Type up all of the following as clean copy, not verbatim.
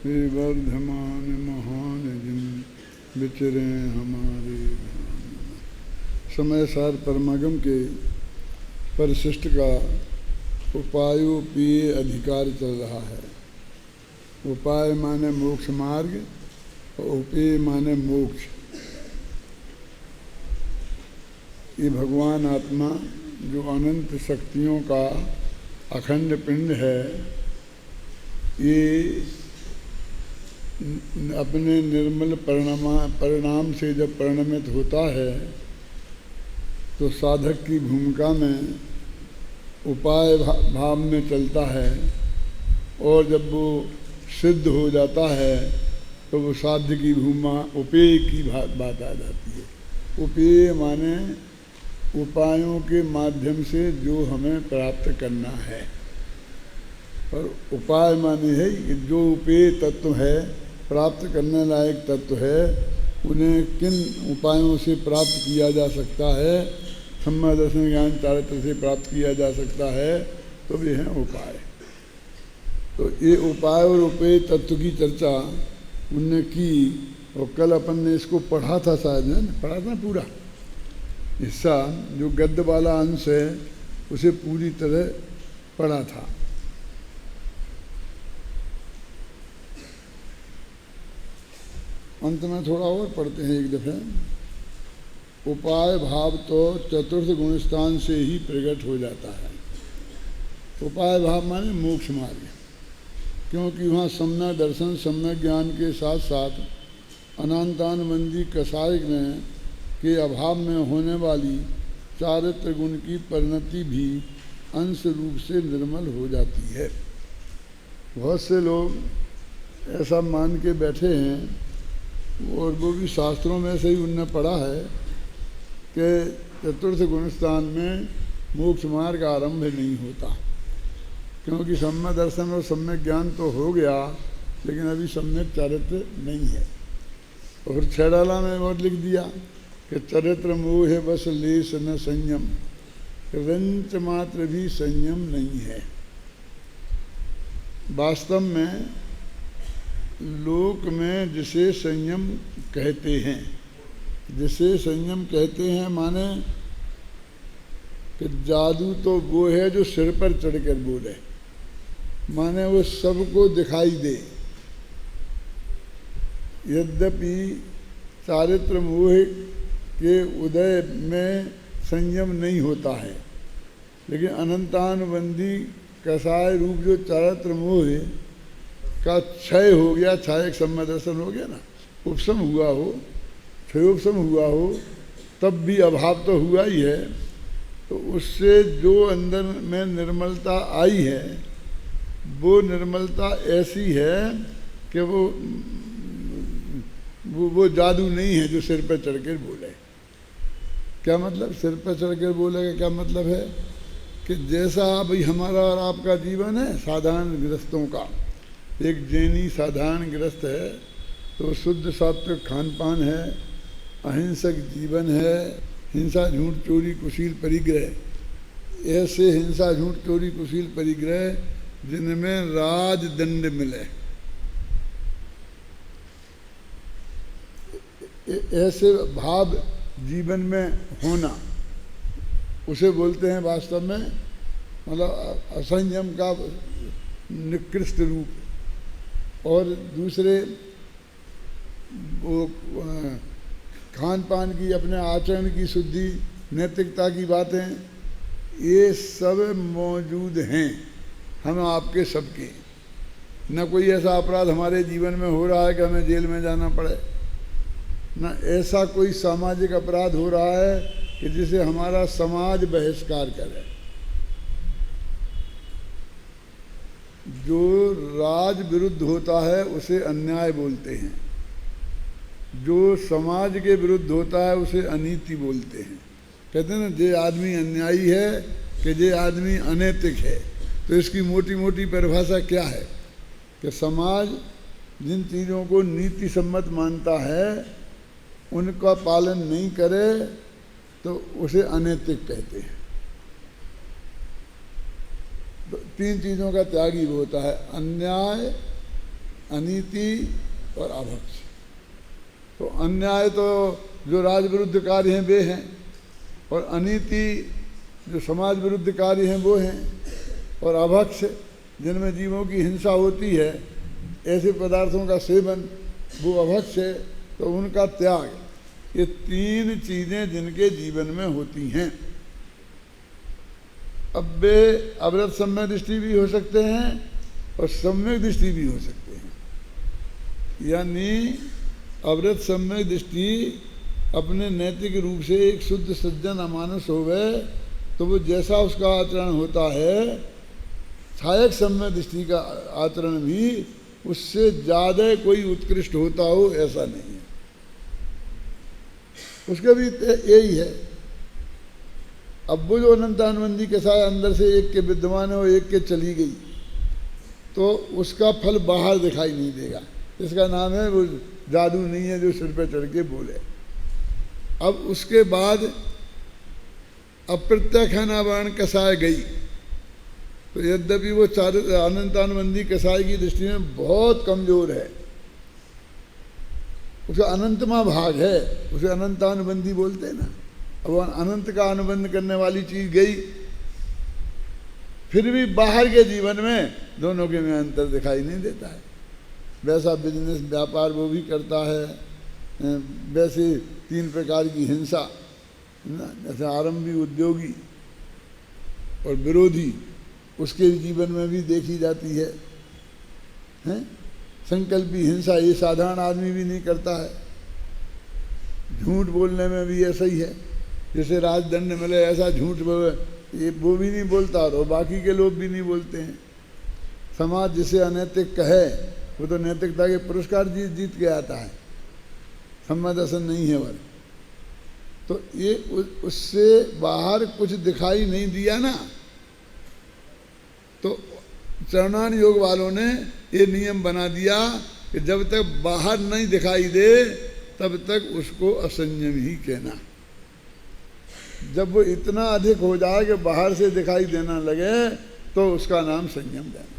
हे वर्धमान महान जिन विचरे हमारे समय सार परमागम के परिशिष्ट का उपायोपीय अधिकार चल रहा है। उपाय माने मोक्ष मार्ग और उपेय माने मोक्ष। ये भगवान आत्मा जो अनंत शक्तियों का अखंड पिंड है, ये अपने निर्मल परिणाम से जब परिणमित होता है तो साधक की भूमिका में उपाय भाव में चलता है, और जब वो सिद्ध हो जाता है तो वो साध्य की भूमिका उपेय की बात आ जाती है। उपेय माने उपायों के माध्यम से जो हमें प्राप्त करना है, और उपाय माने है कि जो उपेय तत्व है, प्राप्त करने लायक तत्व है, उन्हें किन उपायों से प्राप्त किया जा सकता है, सम्यक दर्शन ज्ञान चारित्र से प्राप्त किया जा सकता है, तो ये हैं उपाय। तो ये उपाय और उपेय तत्व की चर्चा उनने की, और कल अपन ने इसको पढ़ा था, शायद है ना, पढ़ा था पूरा हिस्सा, जो गद्य वाला अंश है उसे पूरी तरह पढ़ा था। अंत में थोड़ा और पढ़ते हैं एक दफे। उपाय भाव तो चतुर्थ गुणस्थान से ही प्रकट हो जाता है। उपाय भाव माने मोक्ष मार्ग, क्योंकि वहाँ सम्यक दर्शन सम्यक ज्ञान के साथ साथ अनंतानुबंधी कसाय में के अभाव में होने वाली चारित्र गुण की परिणति भी अंश रूप से निर्मल हो जाती है। बहुत से लोग ऐसा मान के बैठे हैं, और वो भी शास्त्रों में से ही उनने पढ़ा है कि चतुर्थ गुणस्थान में मोक्ष मार्ग आरंभ नहीं होता, क्योंकि सम्यक दर्शन और सम्यक ज्ञान तो हो गया, लेकिन अभी सम्यक चारित्र नहीं है। और फिर छेड़ाला में और लिख दिया कि चरित्र मोह बस लेस न संयम, रंच मात्र भी संयम नहीं है। वास्तव में लोक में जिसे संयम कहते हैं, जिसे संयम कहते हैं माने कि जादू तो वो है जो सिर पर चढ़कर बोले, माने वो सबको दिखाई दे। यद्यपि चारित्र मोह के उदय में संयम नहीं होता है, लेकिन अनंतानुबंधी कसाय रूप जो चारित्र मोह का क्षय हो गया, क्षय सम्यक दर्शन हो गया ना, उपशम हुआ हो, क्षयोपशम हुआ हो, तब भी अभाव तो हुआ ही है। तो उससे जो अंदर में निर्मलता आई है, वो निर्मलता ऐसी है कि वो जादू नहीं है जो सिर पर चढ़कर बोले। क्या मतलब? सिर पर चढ़कर बोले का क्या मतलब है कि जैसा भाई हमारा और आपका जीवन है साधारण गृहस्थों का, एक जैनी साधारण गृहस्थ है तो शुद्ध सात्विक खान पान है, अहिंसक जीवन है, हिंसा झूठ चोरी कुशील परिग्रह। ऐसे हिंसा झूठ चोरी कुशील परिग्रह जिनमें राजदंड मिले, ऐसे भाव जीवन में होना, उसे बोलते हैं वास्तव में मतलब असंयम का निकृष्ट रूप। और दूसरे वो खान पान की, अपने आचरण की शुद्धि, नैतिकता की बातें, ये सब मौजूद हैं हम आपके सबके। न कोई ऐसा अपराध हमारे जीवन में हो रहा है कि हमें जेल में जाना पड़े, न ऐसा कोई सामाजिक अपराध हो रहा है कि जिसे हमारा समाज बहिष्कार करे। जो राज विरुद्ध होता है उसे अन्याय बोलते हैं, जो समाज के विरुद्ध होता है उसे अनीति बोलते हैं। कहते हैं ना, जे आदमी अन्यायी है कि जे आदमी अनैतिक है। तो इसकी मोटी मोटी परिभाषा क्या है कि समाज जिन चीज़ों को नीति सम्मत मानता है उनका पालन नहीं करे तो उसे अनैतिक कहते हैं। तो तीन चीज़ों का त्यागी वो होता है, अन्याय, अनीति और अभक्ष। तो अन्याय तो जो राज विरुद्ध कार्य हैं वे हैं, और अनीति जो समाज विरुद्ध कार्य हैं वो हैं, और अभक्ष जिनमें जीवों की हिंसा होती है, ऐसे पदार्थों का सेवन, वो अभक्ष है। तो उनका त्याग, ये तीन चीज़ें जिनके जीवन में होती हैं। अब वे अवरत सम्यक दृष्टि भी हो सकते हैं और सम्यक दृष्टि भी हो सकते हैं। यानी अवरत सम्यक दृष्टि अपने नैतिक रूप से एक शुद्ध सज्जन अमानुष हो गए तो वो जैसा उसका आचरण होता है, सहायक सम्यक दृष्टि का आचरण भी उससे ज़्यादा कोई उत्कृष्ट होता हो ऐसा नहीं है। उसका भी यही है। अब वो जो अनंतानुबंधी के साथ अंदर से एक के विद्यमान है और एक के चली गई, तो उसका फल बाहर दिखाई नहीं देगा। इसका नाम है वो जादू नहीं है जो सिर पे चढ़ के बोले। अब उसके बाद अप्रत्यक्षानावरण कसाय गई, तो यद्यपि वो अनंतानुबंधी कसाय की दृष्टि में बहुत कमजोर है, उसका अनंतमा भाग है, उसे अनंतानुबंधी बोलते हैं ना। अब वो अनंत का अनुबंध करने वाली चीज गई, फिर भी बाहर के जीवन में दोनों के में अंतर दिखाई नहीं देता है। वैसा बिजनेस व्यापार वो भी करता है, वैसे तीन प्रकार की हिंसा ना, जैसे आरंभी, उद्योगी और विरोधी, उसके जीवन में भी देखी जाती है, हैं? संकल्पी हिंसा ये साधारण आदमी भी नहीं करता है। झूठ बोलने में भी ऐसा ही है, जैसे राजदंड मिले ऐसा झूठ ये वो भी नहीं बोलता और बाकी के लोग भी नहीं बोलते हैं। समाज जिसे अनैतिक कहे वो तो नैतिकता के पुरस्कार जीत के आता है, सम्मादर्शन नहीं है वह। तो ये उससे बाहर कुछ दिखाई नहीं दिया ना, तो चरणान योग वालों ने ये नियम बना दिया कि जब तक बाहर नहीं दिखाई दे तब तक उसको असंयम ही कहना। जब वो इतना अधिक हो जाए कि बाहर से दिखाई देना लगे तो उसका नाम संयम देना।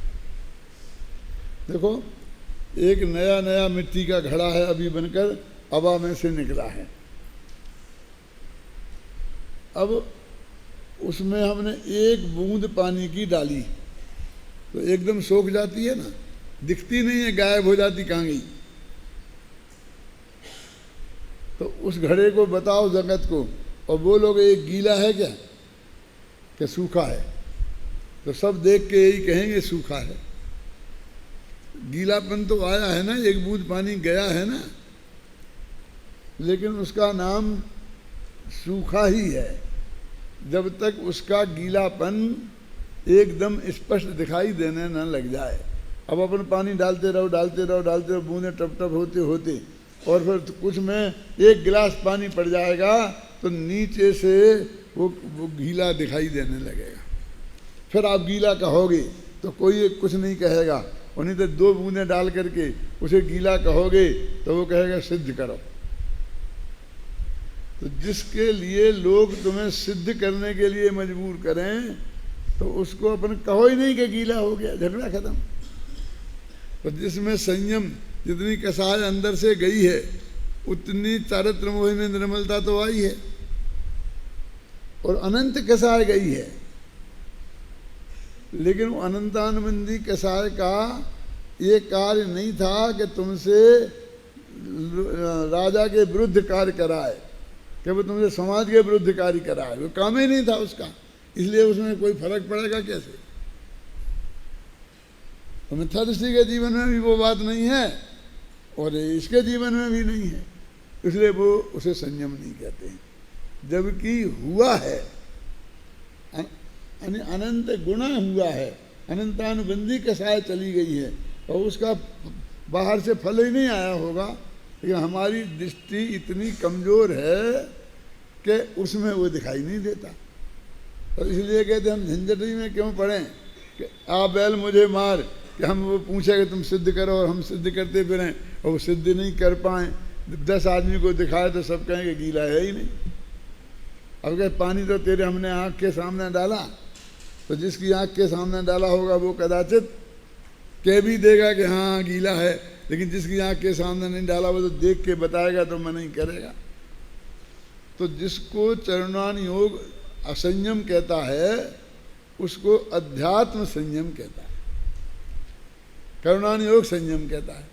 देखो, एक नया नया मिट्टी का घड़ा है, अभी बनकर हवा में से निकला है। अब उसमें हमने एक बूंद पानी की डाली तो एकदम सूख जाती है ना, दिखती नहीं है, गायब हो जाती, कहाँ गई। तो उस घड़े को बताओ जगत को, और वो लोग एक गीला है क्या सूखा है, तो सब देख के यही कहेंगे सूखा है। गीलापन तो आया है ना, एक बूंद पानी गया है ना, लेकिन उसका नाम सूखा ही है जब तक उसका गीलापन एकदम स्पष्ट दिखाई देने न लग जाए। अब अपन पानी डालते रहो डालते रहो डालते रहो, बूंदें टप टप होते होते, और फिर कुछ में एक गिलास पानी पड़ जाएगा तो नीचे से वो गीला दिखाई देने लगेगा। फिर आप गीला कहोगे तो कोई कुछ नहीं कहेगा, और नहीं तो दो बूंदें डाल करके उसे गीला कहोगे तो वो कहेगा सिद्ध करो। तो जिसके लिए लोग तुम्हें सिद्ध करने के लिए मजबूर करें तो उसको अपन कहो ही नहीं कि गीला हो गया, झगड़ा खत्म। तो जिसमें संयम, जितनी कसाय अंदर से गई है उतनी चारित्र मोह में निर्मलता तो आई है, और अनंत कसाय गई है। लेकिन वो अनंतानुबंधी कसाय का ये कार्य नहीं था कि तुमसे राजा के विरुद्ध कार्य कराए, कि वो तुमसे समाज के विरुद्ध कार्य कराए, वो काम ही नहीं था उसका, इसलिए उसमें कोई फर्क पड़ेगा कैसे। तो मिथ्या दृष्टि के जीवन में भी वो बात नहीं है और इसके जीवन में भी नहीं है, इसलिए वो उसे संयम नहीं कहते हैं। जबकि हुआ है, अनंत गुणा हुआ है, अनंतानुबंधी कसाय चली गई है, और उसका बाहर से फल ही नहीं आया होगा, लेकिन हमारी दृष्टि इतनी कमज़ोर है कि उसमें वो दिखाई नहीं देता। और इसलिए कहते हम झंझटी में क्यों पड़ें कि आ बैल मुझे मार, कि हम वो पूछे कि तुम सिद्ध करो और हम सिद्ध करते फिरें और वो सिद्ध नहीं कर पाएँ। 10 आदमी को दिखाए तो सब कहेंगे गीला है ही नहीं। अब कहे पानी तो तेरे हमने आँख के सामने डाला, तो जिसकी आँख के सामने डाला होगा वो कदाचित कह भी देगा कि हाँ गीला है, लेकिन जिसकी आँख के सामने नहीं डाला वो तो देख के बताएगा तो मन नहीं करेगा। तो जिसको चरणान योग असंयम कहता है उसको अध्यात्म संयम कहता है, करुणान योग संयम कहता है।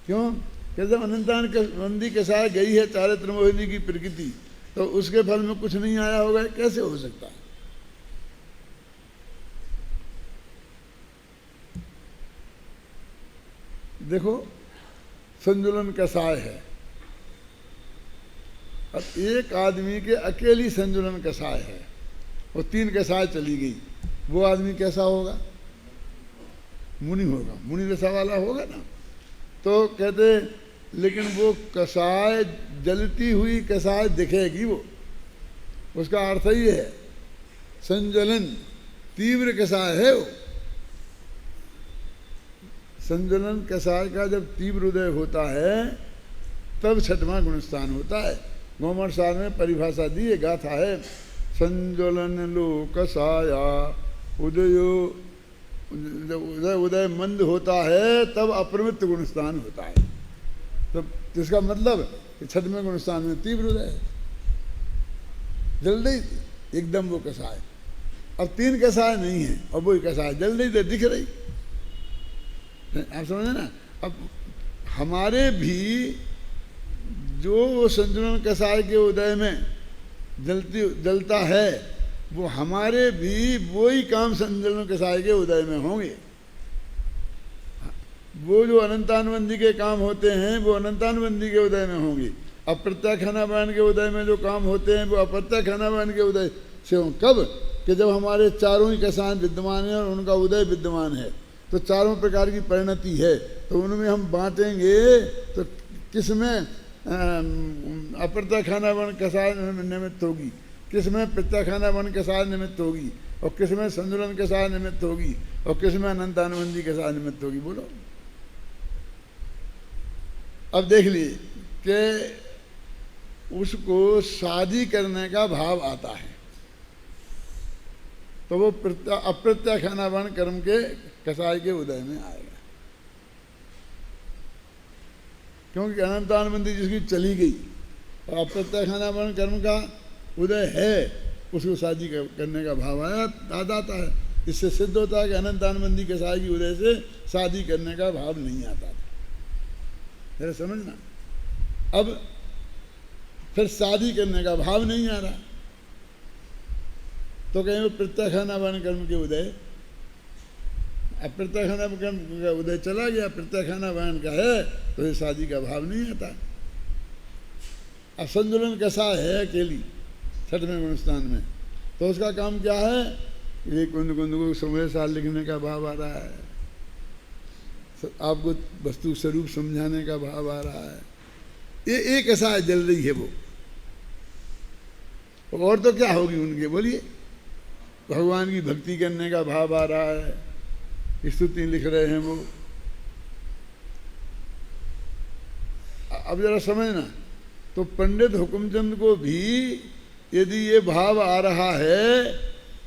क्यों? कहते अनंतान मंदी के साथ गई है चारित्र मोहिनी की प्रकृति, तो उसके फल में कुछ नहीं आया होगा, कैसे हो सकता है? देखो संजुलन कसाय है, अब एक आदमी के अकेली संजुलन कसाय है और 3 कसाय चली गई, वो आदमी कैसा होगा? मुनि होगा, मुनि दशा वाला होगा ना। तो कहते लेकिन वो कसाय जलती हुई कसाय दिखेगी, वो उसका अर्थ ही है संज्वलन, तीव्र कसाय है वो। संज्वलन कसाय का जब तीव्र उदय होता है तब 6वां गुणस्थान होता है। गोमर सार में परिभाषा दी है, गाथा है, संज्वलन लो कसाया उदयो, उदय उदय मंद होता है तब अप्रवृत्त गुणस्थान होता है। तो जिसका मतलब कि 6वें गुणस्थान में तीव्र उदय है, जल्दी एकदम वो कसाय। अब 3 कसाय नहीं है और वो कसाय जल्दी से दिख रही, आप समझे ना। अब हमारे भी जो संजुलन कसाय के उदय में जलता है, वो हमारे भी वही काम संजुलन कसाय के उदय में होंगे। वो जो अनंतानुबंधी के काम होते हैं वो अनंतानुबंधी के उदय में होंगे। अप्रत्याख्यानापायन के उदय में जो काम होते हैं वो अप्रत्याख्यानापायन के उदय से हों। कब? कि जब हमारे चारों ही कसाय विद्यमान है और उनका उदय विद्यमान है, तो चारों प्रकार की परिणति है, तो उनमें हम बांटेंगे तो किसमें अप्रत्याख्यानापायन कसाय निमित्त होगी, किसमें प्रत्याख्यानापायन कसाय निमित्त होगी, और किसमें संजुलन कसाय निमित्त होगी, और किसमें अनंतानुबंधी कसाय निमित्त होगी। बोलो। अब देख लीजिए कि उसको शादी करने का भाव आता है तो वो अप्रत्याख्यानापायन कर्म के कसाय के उदय में आएगा, क्योंकि अनंतानुबंधी जिसकी चली गई और अप्रत्याख्यानापायन कर्म का उदय है, उसको शादी करने का भाव आया आता है। इससे सिद्ध होता है कि अनंतानुबंधी कसाय की उदय से शादी करने का भाव नहीं आता था। जरा समझना। अब फिर शादी करने का भाव नहीं आ रहा, तो कहीं वो प्रत्याख्यानापायन कर्म के उदय, अप्रत्याख्यानापायन कर्म का उदय चला गया, प्रत्याख्यानापायन का है तो ये शादी का भाव नहीं आता। अब संजुलन कैसा है अकेली 6वें गुणस्थान में, तो उसका काम क्या है? ये कुंद कुंद को समय साल लिखने का भाव आ रहा है, आपको वस्तु स्वरूप समझाने का भाव आ रहा है, ये एक ऐसा जल रही है वो। और तो क्या होगी उनके? बोलिए। भगवान की भक्ति करने का भाव आ रहा है, स्तुति लिख रहे हैं वो। अब जरा समझना, तो पंडित हुकुमचंद को भी यदि ये भाव आ रहा है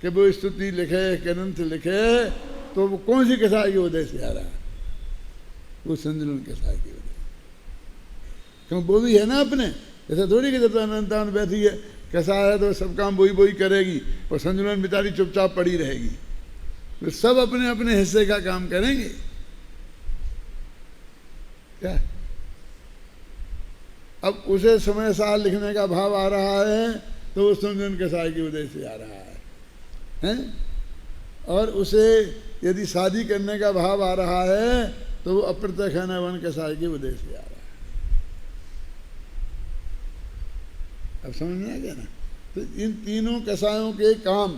कि वो स्तुति लिखे, ग्रंथ लिखे, तो वो कौन सी कसाय के उदय से आ रहा है? वो संजुलन कसाय के उदय। क्यों? वो भी है ना अपने, ऐसा थोड़ी कि जब तो अनंतान बैठी है कसाय है तो सब काम वही वही करेगी और संजुलन बेचारी चुपचाप पड़ी रहेगी। तो सब अपने अपने हिस्से का काम करेंगे क्या? अब उसे समय साल लिखने का भाव आ रहा है तो वो संजुलन कसाय के उदय से आ रहा है? और उसे यदि शादी करने का भाव आ रहा है तो वो अप्रत्याख्यानापायन कसाय के उदय से आ रहा है। अब समझ में आ गया ना? तो इन तीनों कसायों के काम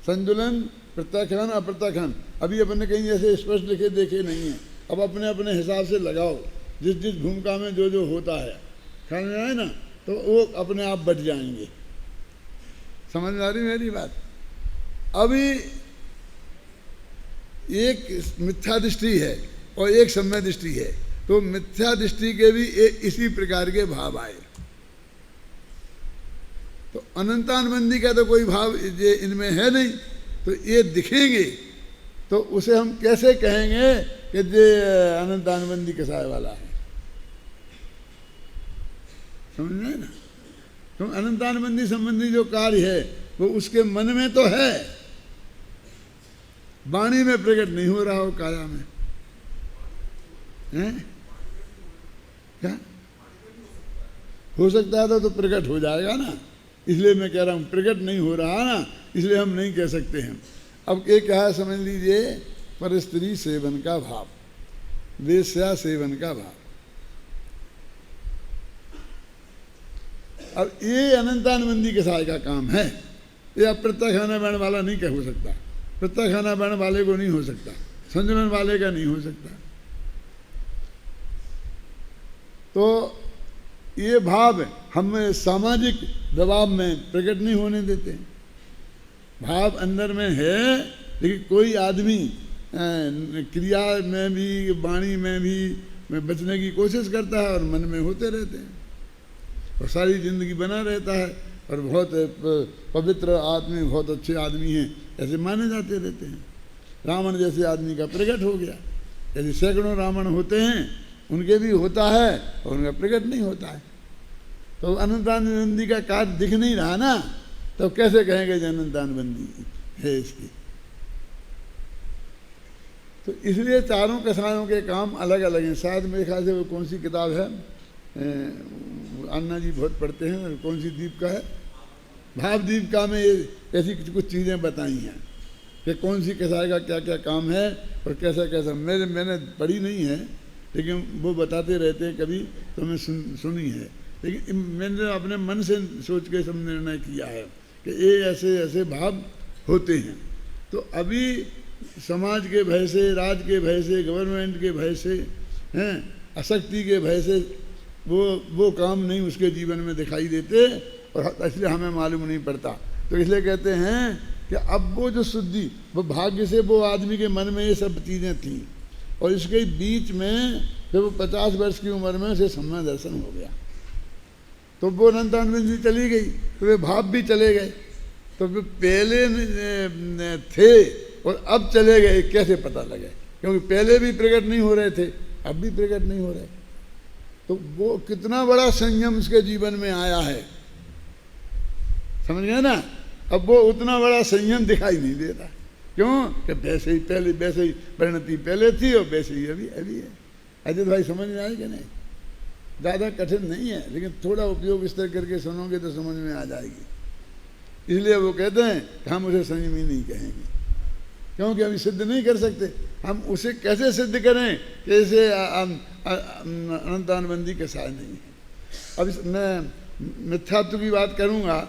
संजुलन, प्रत्याख्यान, अप्रत्याख्यान अभी अपने कहीं ऐसे स्पष्ट लिखे देखे नहीं है। अब अपने अपने हिसाब से लगाओ, जिस जिस भूमिका में जो जो होता है, ख्याल में आए ना, तो वो अपने आप बच जाएंगे। समझ में आ रही मेरी बात? अभी एक मिथ्या दृष्टि है और एक सम्यक दृष्टि है, तो मिथ्या दृष्टि के भी इसी प्रकार के भाव आए। तो अनंतानुबंधी का तो कोई भाव ये इनमें है नहीं, तो ये दिखेंगे तो उसे हम कैसे कहेंगे कि ये अनंतानुबंधी कसाय वाला है? समझ में ना? तो अनंतानुबंधी संबंधी जो कार्य है वो उसके मन में तो है, वाणी में प्रकट नहीं हो रहा हो, काया में है क्या? हो सकता है तो प्रकट हो जाएगा ना, इसलिए मैं कह रहा हूं प्रकट नहीं हो रहा ना, इसलिए हम नहीं कह सकते हैं। अब एक क्या है समझ लीजिए, पर स्त्री सेवन का भाव, वेश्या सेवन का भाव। अब ये अनंतानुबंधी कसाय का काम है, ये अब प्रत्याखाना वर्ण वाला नहीं कह हो सकता, प्रत्याखाना वर्ण वाले को नहीं हो सकता, संजनन वाले का नहीं हो सकता। तो ये भाव हम सामाजिक दबाव में प्रकट नहीं होने देते। भाव अंदर में है, लेकिन कोई आदमी क्रिया में भी वाणी में भी बचने की कोशिश करता है और मन में होते रहते हैं और सारी जिंदगी बना रहता है और बहुत पवित्र आदमी, बहुत अच्छे आदमी हैं ऐसे माने जाते रहते हैं। रावण जैसे आदमी का प्रकट हो गया, यदि सैकड़ों रावण होते हैं उनके भी होता है और उनका प्रकट नहीं होता है। तो अनंतानुबंधी का कार्य दिख नहीं रहा ना, तो कैसे कहेंगे अनंतानुबंधी है इसकी? तो इसलिए चारों कसायों के काम अलग अलग हैं। शायद मेरे ख्याल से वो कौन सी किताब है, अन्ना जी बहुत पढ़ते हैं, कौन सी दीपिका है, भाव दीपिका में ऐसी कुछ चीज़ें बताई हैं कि कौन सी कसाय का क्या क्या काम है और कैसा कैसा। मैंने पढ़ी नहीं है, लेकिन वो बताते रहते हैं कभी, तो मैं सुनी है। लेकिन मैंने अपने मन से सोच के सब निर्णय किया है कि ये ऐसे ऐसे भाव होते हैं। तो अभी समाज के भय से, राज के भय से, गवर्नमेंट के भय से, हैं आसक्ति के भय से वो काम नहीं उसके जीवन में दिखाई देते और इसलिए हमें मालूम नहीं पड़ता। तो इसलिए कहते हैं कि अब वो जो शुद्धि, वो भाग्य से वो आदमी के मन में ये सब चीज़ें थीं और इसके बीच में जब वो 50 वर्ष की उम्र में उसे सम्यक दर्शन हो गया, तो वो अनंतानुबंधी चली गई, तो वे भाव भी चले गए। तो वे पहले थे और अब चले गए, कैसे पता लगे? क्योंकि पहले भी प्रकट नहीं हो रहे थे, अब भी प्रकट नहीं हो रहे। तो वो कितना बड़ा संयम उसके जीवन में आया है, समझ गए ना? अब वो उतना बड़ा संयम दिखाई नहीं देता। क्यों? कि वैसे ही पहले, वैसे ही परिणति पहले थी और वैसे ही अभी है। अजय भाई समझ में आए कि नहीं? ज़्यादा कठिन नहीं है, लेकिन थोड़ा उपयोग इस तरह करके सुनोगे तो समझ में आ जाएगी। इसलिए वो कहते हैं कि हम उसे संयमी नहीं कहेंगे, क्योंकि हम सिद्ध नहीं कर सकते। हम उसे कैसे सिद्ध करें कि इसे अनंतानुबंधी के साथ नहीं है। अब मैं मिथ्यात्व की बात करूँगा,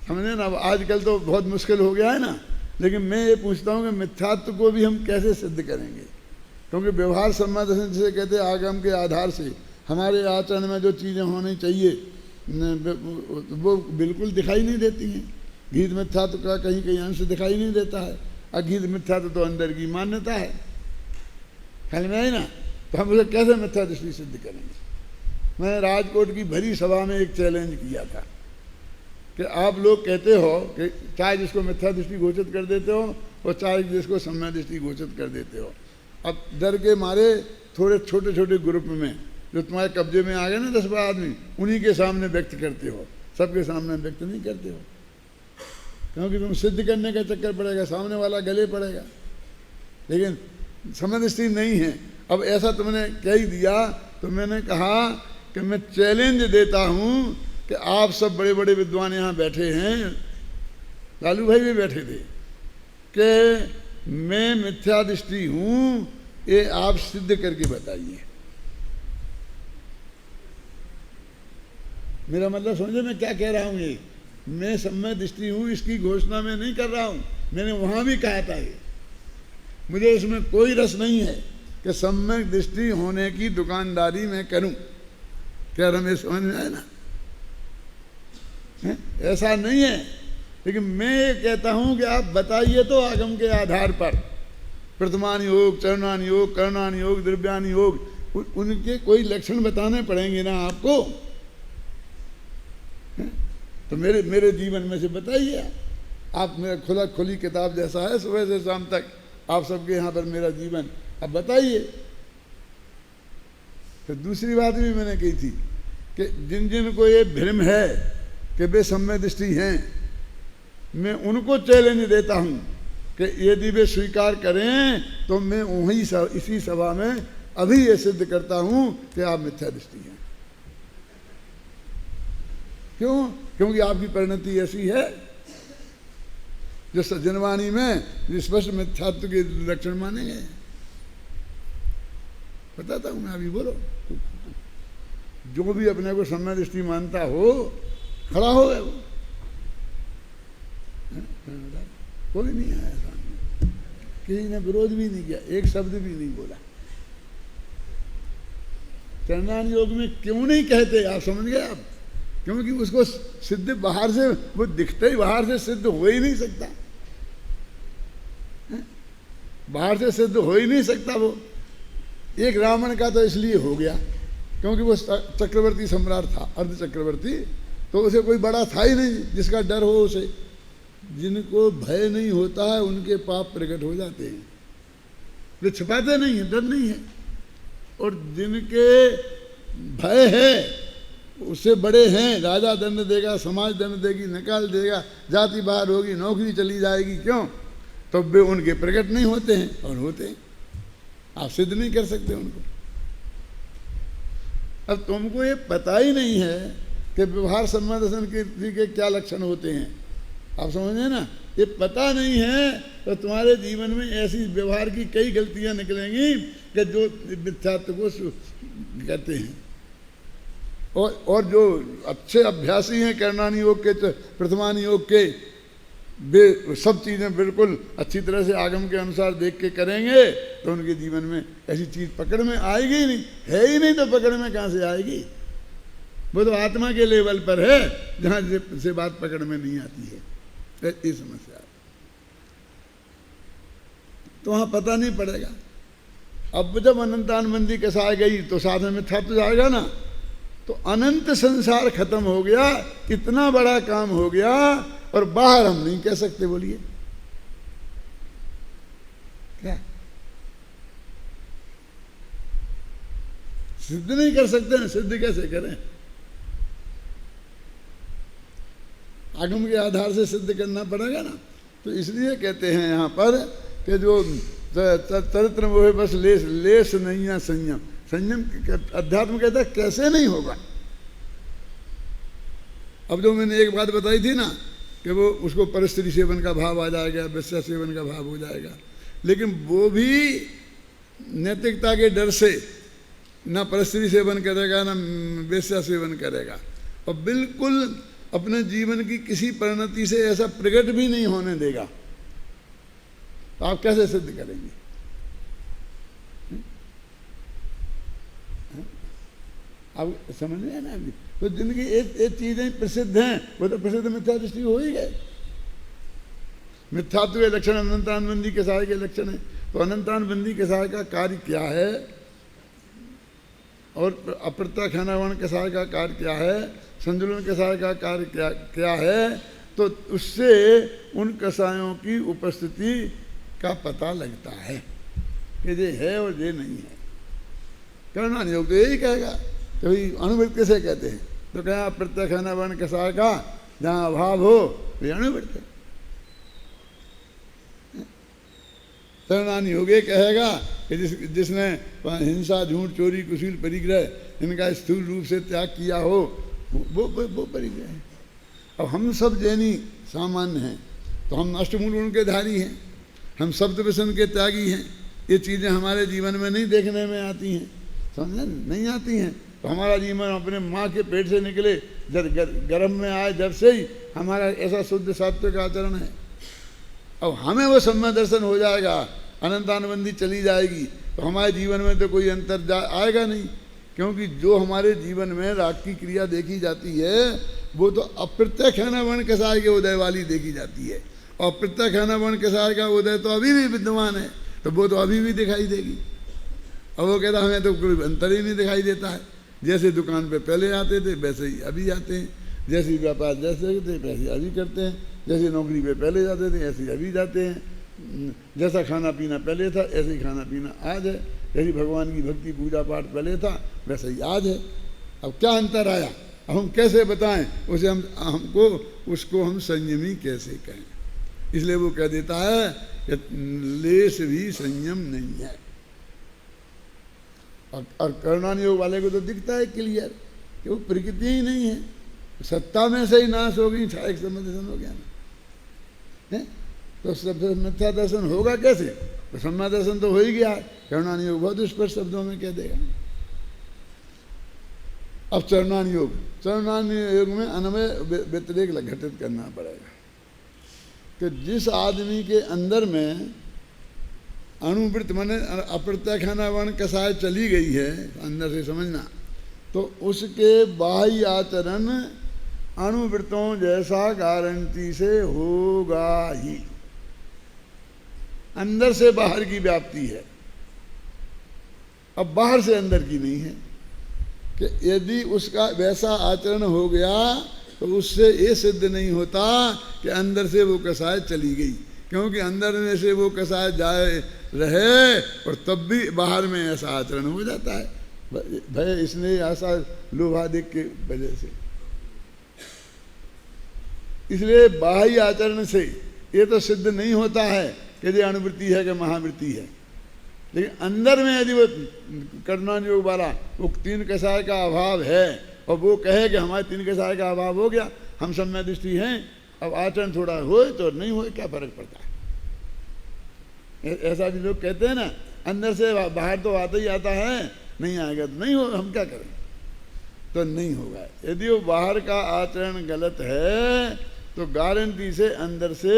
समझे ना? अब आजकल तो बहुत मुश्किल हो गया है ना, लेकिन मैं ये पूछता हूँ कि मिथ्यात्व को भी हम कैसे सिद्ध करेंगे? क्योंकि व्यवहार सम्मत जिसे कहते हैं, आगम के आधार से हमारे आचरण में जो चीज़ें होनी चाहिए वो बिल्कुल दिखाई नहीं देती हैं। गीत मिथ्यात्व का कहीं कहीं अंश दिखाई नहीं देता है, अगीत मिथ्यात्व तो अंदर की मान्यता है। ख्याल में आई ना? तो हम उसे कैसे मिथ्या दृष्टि सिद्ध करेंगे? मैं राजकोट की भरी सभा में एक चैलेंज किया था कि आप लोग कहते हो कि चाहे जिसको मिथ्या दृष्टि घोषित कर देते हो और चाहे जिसको सम्यक दृष्टि घोषित कर देते हो। अब डर के मारे थोड़े छोटे छोटे ग्रुप में जो तुम्हारे कब्जे में आ गए ना 10-12 आदमी, उन्हीं के सामने व्यक्त करते हो, सबके सामने व्यक्त नहीं करते हो, क्योंकि तुम सिद्ध करने का चक्कर पड़ेगा, सामने वाला गले पड़ेगा। लेकिन सम्यक दृष्टि नहीं है। अब ऐसा तुमने कह ही दिया, तो मैंने कहा कि मैं चैलेंज देता हूँ कि आप सब बड़े बड़े विद्वान यहाँ बैठे हैं, लालू भाई भी बैठे थे, कि मैं मिथ्या दृष्टि हूँ, ये आप सिद्ध करके बताइए। मेरा मतलब समझे मैं क्या कह रहा हूँ? ये मैं सम्यक दृष्टि हूँ इसकी घोषणा मैं नहीं कर रहा हूँ, मैंने वहाँ भी कहा था ये। मुझे इसमें कोई रस नहीं है कि सम्यक दृष्टि होने की दुकानदारी मैं करूँ। क्या रमेश समझ में आए ना? ऐसा नहीं है, लेकिन मैं ये कहता हूँ कि आप बताइए तो आगम के आधार पर, प्रथमान योग, चरणान योग, करणान योग, द्रव्यान योग, उनके कोई लक्षण बताने पड़ेंगे ना आपको। तो मेरे जीवन में से बताइए। आप मेरा खुली किताब जैसा है, सुबह से शाम तक आप सबके यहाँ पर मेरा जीवन, अब बताइए। फिर दूसरी बात भी मैंने कही थी कि जिन जिन को ये भ्रम है कि वे सम्यक दृष्टि हैं, मैं उनको चैलेंज देता हूँ कि यदि वे स्वीकार करें तो मैं वहीं इसी सभा में अभी ये सिद्ध करता हूँ कि आप मिथ्या दृष्टि हैं। क्यों? क्योंकि आपकी परिणति ऐसी है जो सज्जनवाणी में स्पष्ट मिथ्यात्व के लक्षण माने गए। बताता हूं मैं, अभी बोलो। जो भी अपने को सम्यक दृष्टि मानता हो खड़ा हो गया वो, कोई नहीं आया सामने, किसी ने विरोध भी नहीं किया, एक शब्द भी नहीं बोला। चरणान योग में क्यों नहीं कहते, आप समझ गए आप? क्योंकि उसको सिद्ध बाहर से, वो दिखते ही बाहर से सिद्ध हो ही नहीं सकता, बाहर से सिद्ध हो ही नहीं सकता। वो एक रावण का तो इसलिए हो गया क्योंकि वो चक्रवर्ती सम्राट था, अर्ध चक्रवर्ती, तो उसे कोई बड़ा था ही नहीं जिसका डर हो उसे। जिनको भय नहीं होता है उनके पाप प्रकट हो जाते हैं, वे छिपाते नहीं हैं, डर नहीं है। और जिनके भय है उससे बड़े हैं, राजा दंड देगा, समाज दंड देगी, निकाल देगा, जाति बाहर होगी, नौकरी चली जाएगी, क्यों? तो वे उनके प्रकट नहीं होते हैं, और होते हैं, आप सिद्ध नहीं कर सकते उनको। अब तुमको ये पता ही नहीं है कि व्यवहार सम्यक दर्शन के क्या लक्षण होते हैं, आप समझ रहे ना? ये पता नहीं है तो तुम्हारे जीवन में ऐसी व्यवहार की कई गलतियां निकलेंगी कि जो मिथ्यात्व को कहते हैं। और जो अच्छे अभ्यासी हैं करणानी योग के, प्रथमानी योग के, वे सब चीज़ें बिल्कुल अच्छी तरह से आगम के अनुसार देख के करेंगे तो उनके जीवन में ऐसी चीज़ पकड़ में आएगी ही नहीं, है ही नहीं, तो पकड़ में कहाँ से आएगी? वो तो आत्मा के लेवल पर है जहाँ से बात पकड़ में नहीं आती है, ये समस्या है। तो वहाँ पता नहीं पड़ेगा। अब जब अनंतानबंदी कसाई गई तो साथ में मिथ्या तो जाएगा ना, तो अनंत संसार खत्म हो गया, कितना बड़ा काम हो गया, और बाहर हम नहीं कह सकते। बोलिए क्या सिद्ध नहीं कर सकते हैं? सिद्ध कैसे करें? आगम के आधार से सिद्ध करना पड़ेगा ना। तो इसलिए कहते हैं यहाँ पर कि जो चरित्र वो है बस लेस नहीं है संयम। संयम अध्यात्म कहता है कैसे नहीं होगा। अब जो मैंने एक बात बताई थी ना कि वो उसको परस्त्री सेवन का भाव आ जाएगा, वेश्या सेवन का भाव हो जाएगा, लेकिन वो भी नैतिकता के डर से ना परस्त्री सेवन करेगा ना वेश्या सेवन करेगा, और बिल्कुल अपने जीवन की किसी परिणति से ऐसा प्रकट भी नहीं होने देगा। तो आप कैसे सिद्ध करेंगे? अब समझ में है ना? तो जिनकी एक चीजें प्रसिद्ध हैं वो तो प्रसिद्ध मिथ्या दृष्टि हो ही गए। मिथ्यात्व के लक्षण अनंतानबंदी के सहाय के लक्षण है। तो अनंतानबंदी के सहाय का कार्य क्या है और अप्रत्याख्यानावरण के सहाय का कार्य क्या है, संजुलन के सहाय का कार्य क्या है, तो उससे उन कसायों की उपस्थिति का पता लगता है कि ये है और ये नहीं है। करना नहीं योग तो यही कहेगा कि भाई अणुवृत्त कैसे कहते हैं, तो क्या प्रत्याख्यानावरण के सहाय का जहाँ अभाव हो वे अणुवृत्त है। शरणानी योगे कहेगा कि जिसने हिंसा, झूठ, चोरी, कुशील, परिग्रह इनका स्थूल रूप से त्याग किया हो वो परिग्रह है। अब हम सब जैनी सामान्य हैं तो हम अष्टमूल गुण के धारी हैं, हम शब्द व्यसन के त्यागी हैं। ये चीज़ें हमारे जीवन में नहीं देखने में आती हैं, समझे? नहीं आती हैं। तो हमारा जीवन अपने माँ के पेट से निकले जब गर्भ में आए जब से ही हमारा ऐसा शुद्ध सात्विक आचरण है। अब हमें वो सम्यक दर्शन हो जाएगा, अनंतानबंदी चली जाएगी, तो हमारे जीवन में तो कोई अंतर आएगा नहीं, क्योंकि जो हमारे जीवन में राग की क्रिया देखी जाती है वो तो अप्रत्याख्यानावरण कसाय के उदय वाली देखी जाती है, और प्रत्याख्यानावरण कसाय का उदय तो अभी भी विद्यमान है, तो वो तो अभी भी दिखाई देगी। और वो कहता हमें तो कोई अंतर ही नहीं दिखाई देता है, जैसे दुकान पे पहले आते थे वैसे ही अभी आते हैं, जैसे व्यापार जैसे थे वैसे अभी करते हैं, जैसे नौकरी पे पहले जाते थे ऐसे अभी जाते हैं, जैसा खाना पीना पहले था ऐसे ही खाना पीना आज है, जैसी भगवान की भक्ति पूजा पाठ पहले था वैसा ही आज है। अब क्या अंतर आया, अब हम कैसे बताएं उसे, हमको उसको हम संयमी कैसे कहें। इसलिए वो कह देता है कि लेश भी संयम नहीं है। और करुणान योग वाले को तो दिखता है क्लियर कि वो प्रकृति ही नहीं है, सत्ता में से ही नाश हो गई, छायक समय दर्शन हो गया ना है? तो सब मिथ्या दर्शन होगा कैसे, तो सम्मा दर्शन तो हो ही गया। करुणान योग बहुत स्पष्ट शब्दों में कह देगा। अब चरणान योग में अनवय व्यतिरेक घटित करना पड़ेगा कि जिस आदमी के अंदर में अणुवृत्त माने अप्रत्याख्याना वर्ण कसाय चली गई है अंदर से समझना, तो उसके बाह्य आचरण अणुवृत्तों जैसा गारंटी से होगा ही। अंदर से बाहर की व्याप्ति है, अब बाहर से अंदर की नहीं है कि यदि उसका वैसा आचरण हो गया तो उससे ये सिद्ध नहीं होता कि अंदर से वो कसाय चली गई, क्योंकि अंदर में से वो कसाय जाए रहे और तब भी बाहर में ऐसा आचरण हो जाता है। भय इसने ऐसा लोभादिक के वजह से, इसलिए बाह्य आचरण से ये तो सिद्ध नहीं होता है कि ये अणुवृत्ति है कि महावृत्ति है। लेकिन अंदर में यदि वो करुणान योग वाला वो तीन कसाय का अभाव है और वो कहे कि हमारे तीन कसाय का अभाव हो गया, हम सम्यक दृष्टि हैं, अब आचरण थोड़ा हो तो नहीं हो, क्या फर्क पड़ता है। ऐसा भी लोग कहते हैं ना, अंदर से बाहर तो आता ही आता है, नहीं आएगा तो नहीं हो, हम क्या करें, तो नहीं होगा। यदि वो बाहर का आचरण गलत है तो गारंटी से अंदर से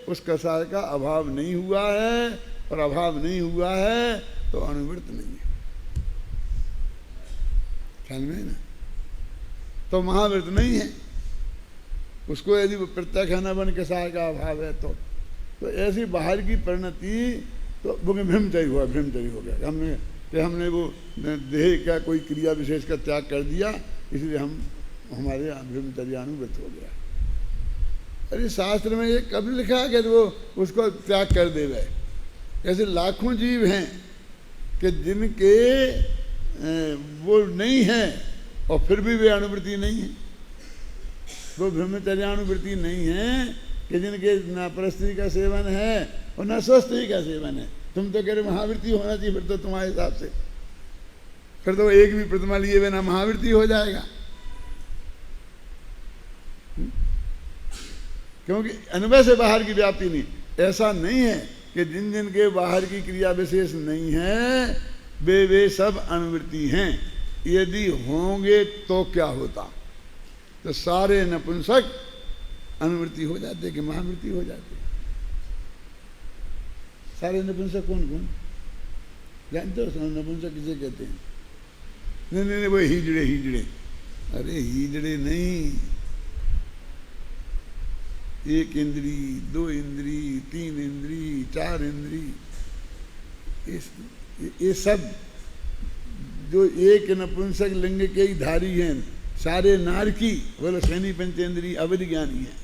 उस कसाय का अभाव नहीं हुआ है, और अभाव नहीं हुआ है तो अणुवृत्त नहीं है। ख्याल में है ना, तो महावृत्त नहीं है। उसको यदि प्रत्याख्याना बन कसाय का अभाव है तो ऐसी बाहर की परिणति तो वो ब्रह्मचर्य हुआ, ब्रह्मचर्य हो गया। हमने वो देह का कोई क्रिया विशेष का त्याग कर दिया, इसलिए हमारे ब्रह्मचर्यानुवृत्त हो गया। अरे शास्त्र में ये कब लिखा है कि वो उसको त्याग कर देवे। ऐसे लाखों जीव हैं कि जिनके वो नहीं है और फिर भी वे अणुवृत्ति नहीं है, वो ब्रह्मचर्यानुवृत्ति नहीं है, कि जिनके ना परस्त्री का सेवन है और ना स्वस्त्री का सेवन है। तुम तो कह रहे महावृत्ति होना चाहिए, फिर तो तुम्हारे हिसाब से फिर तो एक भी प्रतिमा लिए बिना महावृत्ति हो जाएगा, क्योंकि अनुभव से बाहर की व्याप्ति नहीं। ऐसा नहीं है कि जिन जिन के बाहर की क्रिया विशेष नहीं है वे सब अनुवृत्ति हैं। यदि होंगे तो क्या होता, तो सारे नपुंसक अनुवृत्ति हो जाते कि महावृत्ति हो जाते। सारे नपुंसक कौन कौन जानते हो? नपुंसक किसे कहते हैं? नहीं, वो हिजड़े। अरे हिजड़े नहीं, एक इंद्री, दो इंद्री, तीन इंद्री, चार इंद्री, ये सब जो एक नपुंसक लिंग के ही धारी हैं, सारे नारकी बोलो सैनी पंचेंद्री अवधि ज्ञानी है।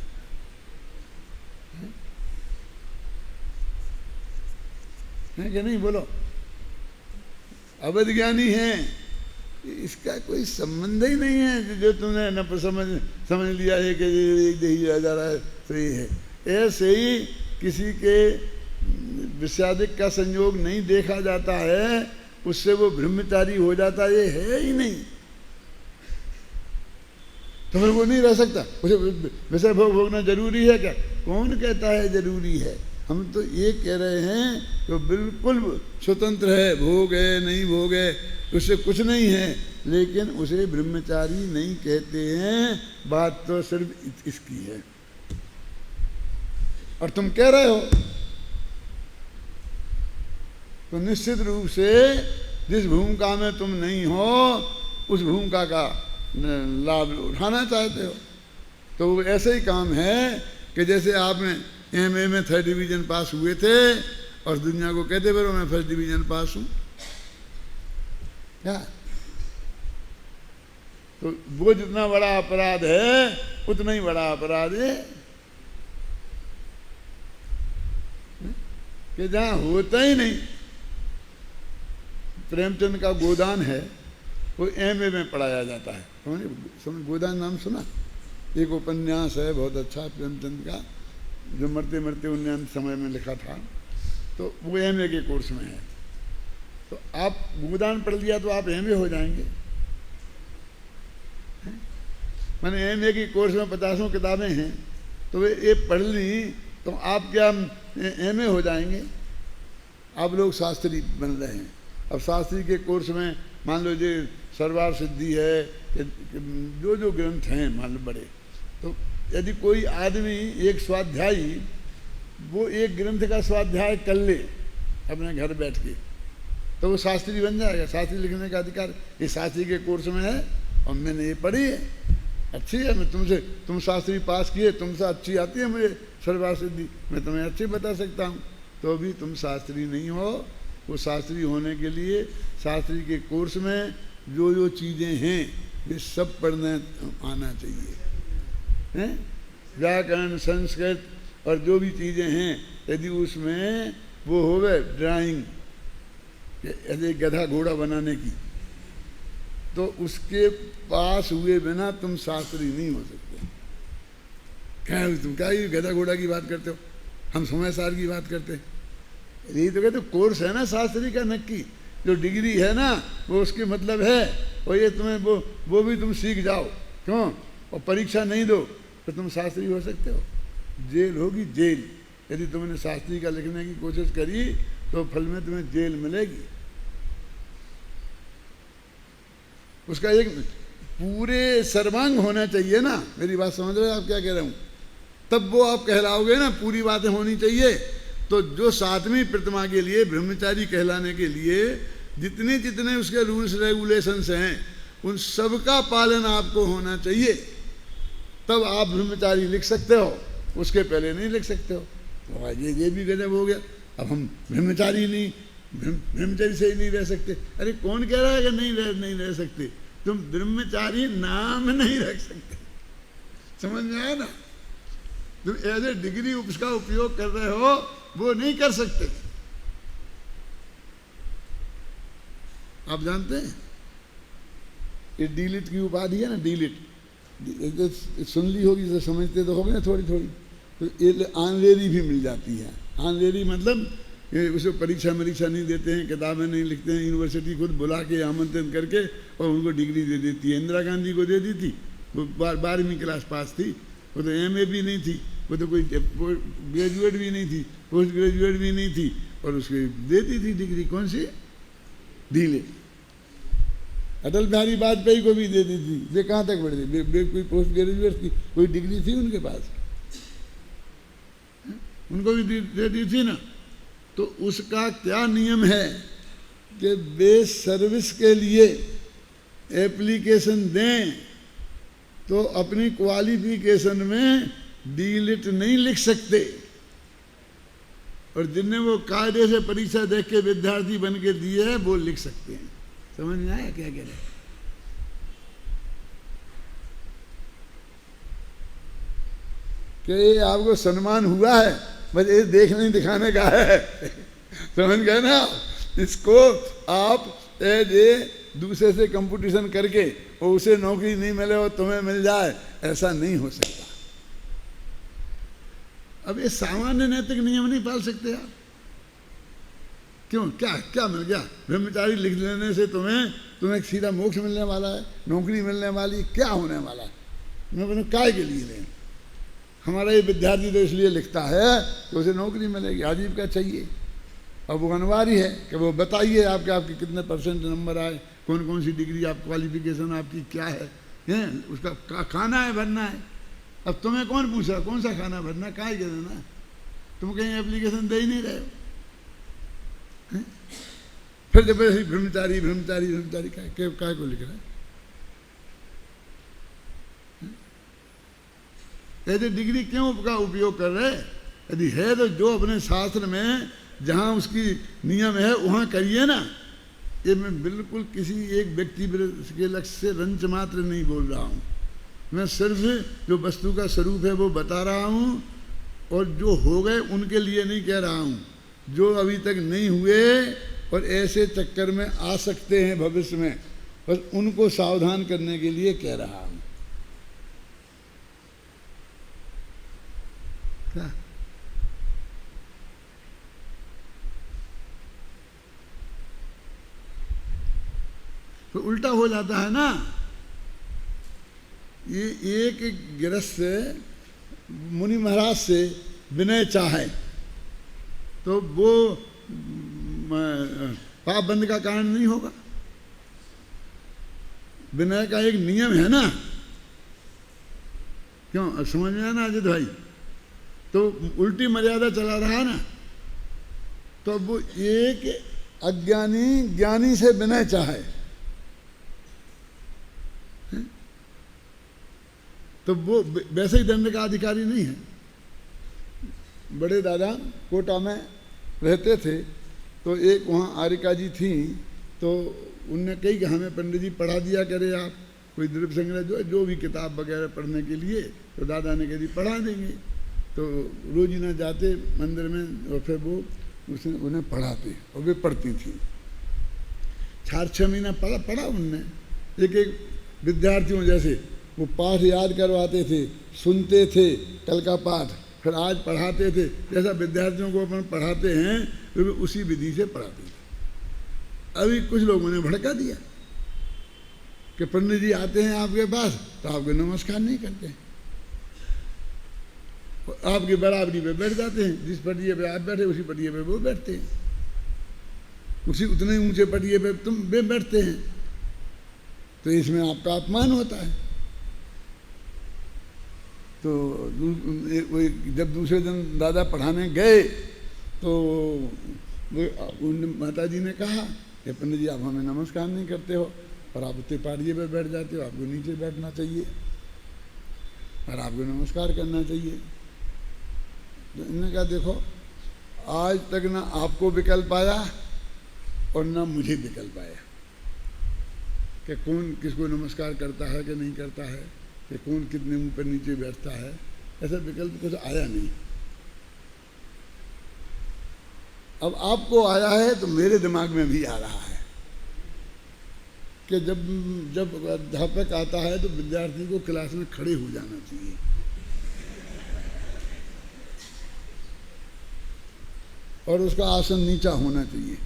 कि नहीं बोलो, अवधि ज्ञानी है। इसका कोई संबंध ही नहीं है जो तुमने न समझ लिया है कि एक देही आ जा रहा है तो ये है। ऐसे ही किसी के विषादिक का संयोग नहीं देखा जाता है, उससे वो ब्रह्मचारी हो जाता है, ये है ही नहीं। तो फिर वो नहीं रह सकता, उसे विषय भोग भोगना जरूरी है क्या? कौन कहता है जरूरी है? हम तो ये कह रहे हैं कि बिल्कुल स्वतंत्र है, भोग है नहीं भोग है उससे कुछ नहीं है, लेकिन उसे ब्रह्मचारी नहीं कहते हैं। बात तो सिर्फ इसकी है। और तुम कह रहे हो तो निश्चित रूप से जिस भूमिका में तुम नहीं हो उस भूमिका का लाभ उठाना चाहते हो। तो वो ऐसे ही काम है कि जैसे आपने एमए में 3rd डिवीजन पास हुए थे और दुनिया को कहते फिर मैं 1st डिवीजन पास हूँ, क्या? तो वो जितना बड़ा अपराध है उतना ही बड़ा अपराध है कि जहाँ होता ही नहीं। प्रेमचंद का गोदान है, वो एमए में पढ़ाया जाता है। समझ गोदान नाम सुना? एक उपन्यास है बहुत अच्छा प्रेमचंद का, जो मरते मरते उन्होंने समय में लिखा था, तो वो एमए के कोर्स में है। तो आप गोदान पढ़ लिया तो आप एमए हो जाएंगे। मैंने एमए की कोर्स में 50 किताबें हैं, तो वे ये पढ़ ली तो आप क्या एमए हो जाएंगे? आप लोग शास्त्री बन रहे हैं। अब शास्त्री के कोर्स में मान लो जी सर्वार सिद्धि है, जो जो ग्रंथ हैं मान लो बड़े, तो यदि कोई आदमी एक स्वाध्यायी वो एक ग्रंथ का स्वाध्याय कर ले अपने घर बैठ के, तो वो शास्त्री बन जाएगा। शास्त्री लिखने का अधिकार ये शास्त्री के कोर्स में है, और मैंने ये पढ़ी है, अच्छी है। मैं तुम शास्त्री पास किए, तुमसे अच्छी आती है मुझे सर्वार सिद्धि, मैं तुम्हें अच्छी बता सकता हूँ, तो अभी तुम शास्त्री नहीं हो। वो शास्त्री होने के लिए शास्त्री के कोर्स में जो जो चीज़ें हैं वे सब पढ़ने आना चाहिए, हैं? व्याकरण, संस्कृत और जो भी चीज़ें हैं, यदि उसमें वो हो गए ड्राइंग, ऐसे गधा घोड़ा बनाने की, तो उसके पास हुए बिना तुम शास्त्री नहीं हो सकते। क्या तुम क्या ये गधा घोड़ा की बात करते हो? हम समय सार की बात करते हैं। यही तो कहते कोर्स है ना शास्त्री का नक्की, जो डिग्री है ना वो उसके मतलब है। और ये तुम्हें वो भी तुम सीख जाओ, क्यों? और परीक्षा नहीं दो तो तुम शास्त्री हो सकते हो। जेल होगी जेल, यदि तुमने शास्त्री का लिखने की कोशिश करी तो फल में तुम्हें जेल मिलेगी। उसका एक पूरे सर्वांग होना चाहिए ना। मेरी बात समझ रहे हो आप क्या कह रहा हूँ? तब वो आप कहलाओगे ना, पूरी बातें होनी चाहिए। तो जो 7वीं प्रतिमा के लिए ब्रह्मचारी कहलाने के लिए जितने जितने उसके रूल्स रेगुलेशंस हैं उन सब का पालन आपको होना चाहिए, तब आप ब्रह्मचारी लिख सकते हो, उसके पहले नहीं लिख सकते हो। तो ये भी गजब हो गया। अब हम ब्रह्मचारी से ही नहीं रह सकते। अरे कौन कह रहा है कि नहीं रह सकते? तुम ब्रह्मचारी नाम नहीं रख सकते, समझ में आया ना? तुम एज डिग्री उसका उपयोग कर रहे हो, वो नहीं कर सकते। आप जानते हैं ये डीलिट की उपाधि है ना, डीलिट सुन ली होगी तो समझते तो होगे ना थोड़ी थोड़ी। तो ये ऑनरेरी भी मिल जाती है। ऑनरेरी मतलब उसे परीक्षा नहीं देते हैं, किताबें नहीं लिखते हैं, यूनिवर्सिटी खुद बुला के आमंत्रित करके और उनको डिग्री दे देती है। इंदिरा गांधी को दे दी थी, वो 12वीं क्लास पास थी, वो तो एमए भी नहीं थी, वो तो कोई ग्रेजुएट भी नहीं थी, पोस्ट ग्रेजुएट भी नहीं थी, और उसको देती थी डिग्री। कौन सी? ढीले। अटल बिहारी वाजपेयी को भी दे दी थी। वे कहाँ तक बढ़े थे? कोई पोस्ट ग्रेजुएट की कोई डिग्री थी उनके पास? उनको भी दे दी थी ना। तो उसका क्या नियम है कि वे सर्विस के लिए एप्लीकेशन दें तो अपनी क्वालिफिकेशन में डीलिट नहीं लिख सकते, और जिनने वो कायदे से परीक्षा देख के विद्यार्थी बन के दिए है वो लिख सकते हैं। समझ में आया क्या कह रहे? कि आपको सम्मान हुआ है, बस ये देखने दिखाने का है। समझ गए ना? इसको आप दूसरे से कंपटीशन करके और उसे नौकरी नहीं मिले और तुम्हें मिल जाए, ऐसा नहीं हो सकता। अब ये सामान्य नैतिक नियम नहीं पाल सकते आप। क्यों? क्या मिल गया? ब्रह्मचारी लिख लेने से तुम्हें सीधा मोक्ष मिलने वाला है, नौकरी मिलने वाली, क्या होने वाला है? मैं बोलूँ काय के लिए नहीं। हमारा ये विद्यार्थी तो इसलिए लिखता है कि उसे नौकरी मिलेगी, आजीविका चाहिए। अब वो अनिवार्य है कि वो बताइए आपके कितने % नंबर आए, कौन कौन सी डिग्री, आप क्वालिफिकेशन आपकी क्या है, उसका खाना है भरना है। अब तुम्हें कौन पूछ रहा कौन सा खाना भरना, काय के देना? तुम कहीं एप्लीकेशन दे ही नहीं रहे हो। फिर जब ब्रह्मचारी काय को लिख रहा है? ऐसे डिग्री क्यों का उपयोग कर रहे? यदि है तो जो अपने शास्त्र में जहाँ उसकी नियम है वहाँ करिए ना। ये मैं बिल्कुल किसी एक व्यक्ति के लक्ष्य से रंच मात्र नहीं बोल रहा हूँ। मैं सिर्फ जो वस्तु का स्वरूप है वो बता रहा हूँ, और जो हो गए उनके लिए नहीं कह रहा हूँ। जो अभी तक नहीं हुए और ऐसे चक्कर में आ सकते हैं भविष्य में, बस उनको सावधान करने के लिए कह रहा हूं। क्या तो उल्टा हो जाता है ना। ये एक गृहस्थ से मुनि महाराज से विनय चाहे तो वो पाप बंद का कारण नहीं होगा। विनय का एक नियम है ना, क्यों समझ में आया ना अजित भाई? तो उल्टी मर्यादा चला रहा है ना, तो वो एक अज्ञानी ज्ञानी से विनय चाहे तो वो वैसे ही दंड का अधिकारी नहीं है। बड़े दादा कोटा में रहते थे, तो एक वहाँ आरिका जी थी, तो उनने कही कि हमें पंडित जी पढ़ा दिया करे आप कोई द्रव्य संग्रह जो भी किताब वगैरह पढ़ने के लिए। तो दादा ने कह दी पढ़ा देंगे। तो रोज ही ना जाते मंदिर में और फिर वो उन्हें पढ़ाते और वे पढ़ती थी। 4-6 महीना पढ़ा उनने। एक विद्यार्थियों जैसे वो पाठ याद करवाते थे, सुनते थे कल का पाठ, फिर आज पढ़ाते थे। जैसा विद्यार्थियों को अपन पढ़ाते हैं तो वे उसी विधि से पढ़ाते थे। अभी कुछ लोगों ने भड़का दिया कि पंडित जी आते हैं आपके पास तो आपको नमस्कार नहीं करते हैं, आपकी बराबरी पे बैठ जाते हैं। जिस पटिये पे आप बैठे उसी पटिये पे वो बैठते हैं, उसी उतने ऊंचे पटिये पे तुम वे बैठते हैं। तो इसमें आपका अपमान होता है। तो जब दूसरे दिन दादा पढ़ाने गए तो उन माता जी ने कहा कि पंडित जी आप हमें नमस्कार नहीं करते हो और आप उतने पारिये पे बैठ जाते हो, आपको नीचे बैठना चाहिए और आपको नमस्कार करना चाहिए। तो इन्होंने कहा देखो आज तक ना आपको विकल्प आया और ना मुझे विकल्प आया कि कौन किसको नमस्कार करता है कि नहीं करता है, कि कौन कितने ऊपर नीचे बैठता है। ऐसा विकल्प कुछ आया नहीं। अब आपको आया है तो मेरे दिमाग में भी आ रहा है कि जब अध्यापक आता है तो विद्यार्थी को क्लास में खड़े हो जाना चाहिए। और उसका आसन नीचा होना चाहिए।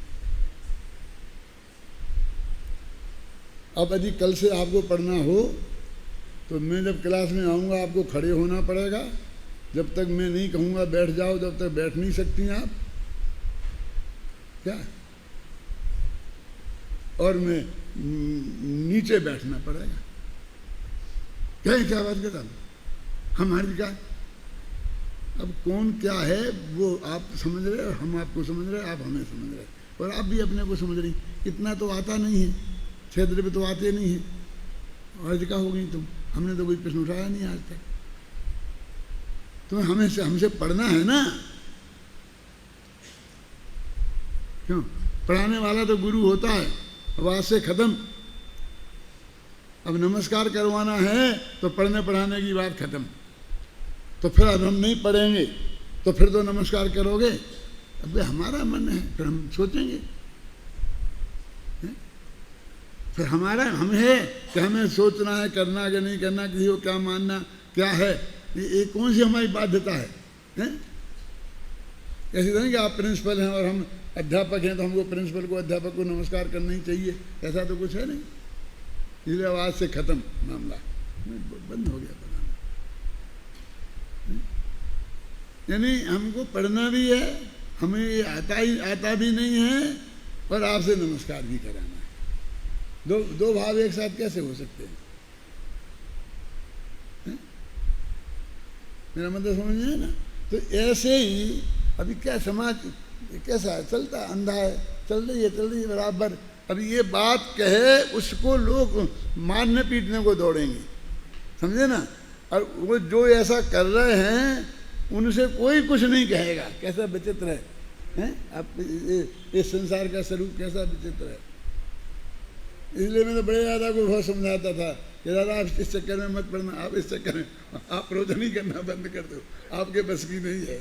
अब यदि कल से आपको पढ़ना हो तो मैं जब क्लास में आऊँगा आपको खड़े होना पड़ेगा। जब तक मैं नहीं कहूँगा बैठ जाओ तब तक बैठ नहीं सकती आप क्या, और मैं नीचे बैठना पड़ेगा। क्या बात करता हूँ हमारी क्या। अब कौन क्या है वो आप समझ रहे और हम आपको समझ रहे, आप हमें समझ रहे और आप भी अपने को समझ रही। इतना तो आता नहीं है, 6 द्रव्य तो आते नहीं है। आज क्या हो गई तुम, हमने तो कोई प्रश्न उठाया नहीं आज तक। तुम्हें हमसे पढ़ना है ना, क्यों? पढ़ाने वाला तो गुरु होता है, अब आज से खत्म। अब नमस्कार करवाना है तो पढ़ने पढ़ाने की बात खत्म। तो फिर अब हम नहीं पढ़ेंगे तो फिर तो नमस्कार करोगे। अब हमारा मन है, फिर हम सोचेंगे। फिर हमारा हम है कि हमें सोचना है, करना कि नहीं करना, किसी को क्या मानना क्या है, ये कौन सी हमारी बाध्यता है? ऐसे नहीं कि आप प्रिंसिपल हैं और हम अध्यापक हैं तो हमको प्रिंसिपल को अध्यापक को नमस्कार करना ही चाहिए, ऐसा तो कुछ है नहीं। इसलिए आज से खत्म मामला, बंद हो गया पढ़ाना। यानी हमको पढ़ना भी है, हमें ये आता भी नहीं है और आपसे नमस्कार भी कराना है। दो भाव एक साथ कैसे हो सकते हैं? मेरा मतलब समझ में है ना? तो ऐसे ही अभी क्या समाज कैसा है, चलता अंधा है, चल रही है बराबर। अभी ये बात कहे उसको लोग मारने पीटने को दौड़ेंगे, समझे ना? और वो जो ऐसा कर रहे हैं उनसे कोई कुछ नहीं कहेगा। कैसा विचित्र है आप, इस संसार का स्वरूप कैसा विचित्र है। इसलिए मैं तो बड़े दादा को बहुत समझाता था कि दादा आप इस चक्कर में मत पड़ना, आप इस चक्कर में आप रोजनी करना बंद कर दो, आपके बस की नहीं है।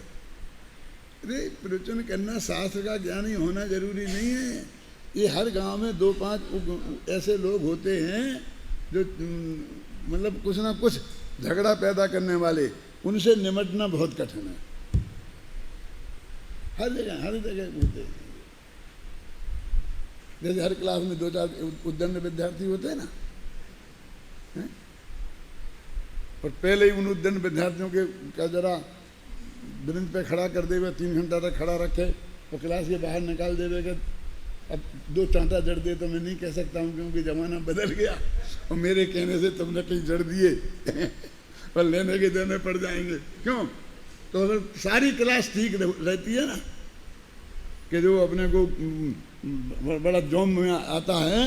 अरे प्रवचन करना, शास्त्र का ज्ञान ही होना जरूरी नहीं है। ये हर गांव में 2-5 ऐसे लोग होते हैं जो मतलब कुछ ना कुछ झगड़ा पैदा करने वाले, उनसे निपटना बहुत कठिन है। हर जगह होते हैं। जैसे हर क्लास में 2-4 उद्दंड विद्यार्थी होते हैं ना, है? और पहले ही उन उद्दंड विद्यार्थियों के का जरा ब्रेंच पे खड़ा कर देवे, 3 घंटा तक खड़ा रखे और क्लास के बाहर निकाल देवे कि अब 2 चांटा जड़ दे तो मैं नहीं कह सकता हूँ क्योंकि ज़माना बदल गया और मेरे कहने से तुमने कहीं जड़ दिए पर लेने के देने पड़ जाएंगे। क्यों? तो अगर सारी क्लास ठीक रहती है ना, कि जो अपने को बड़ा जोम में आता है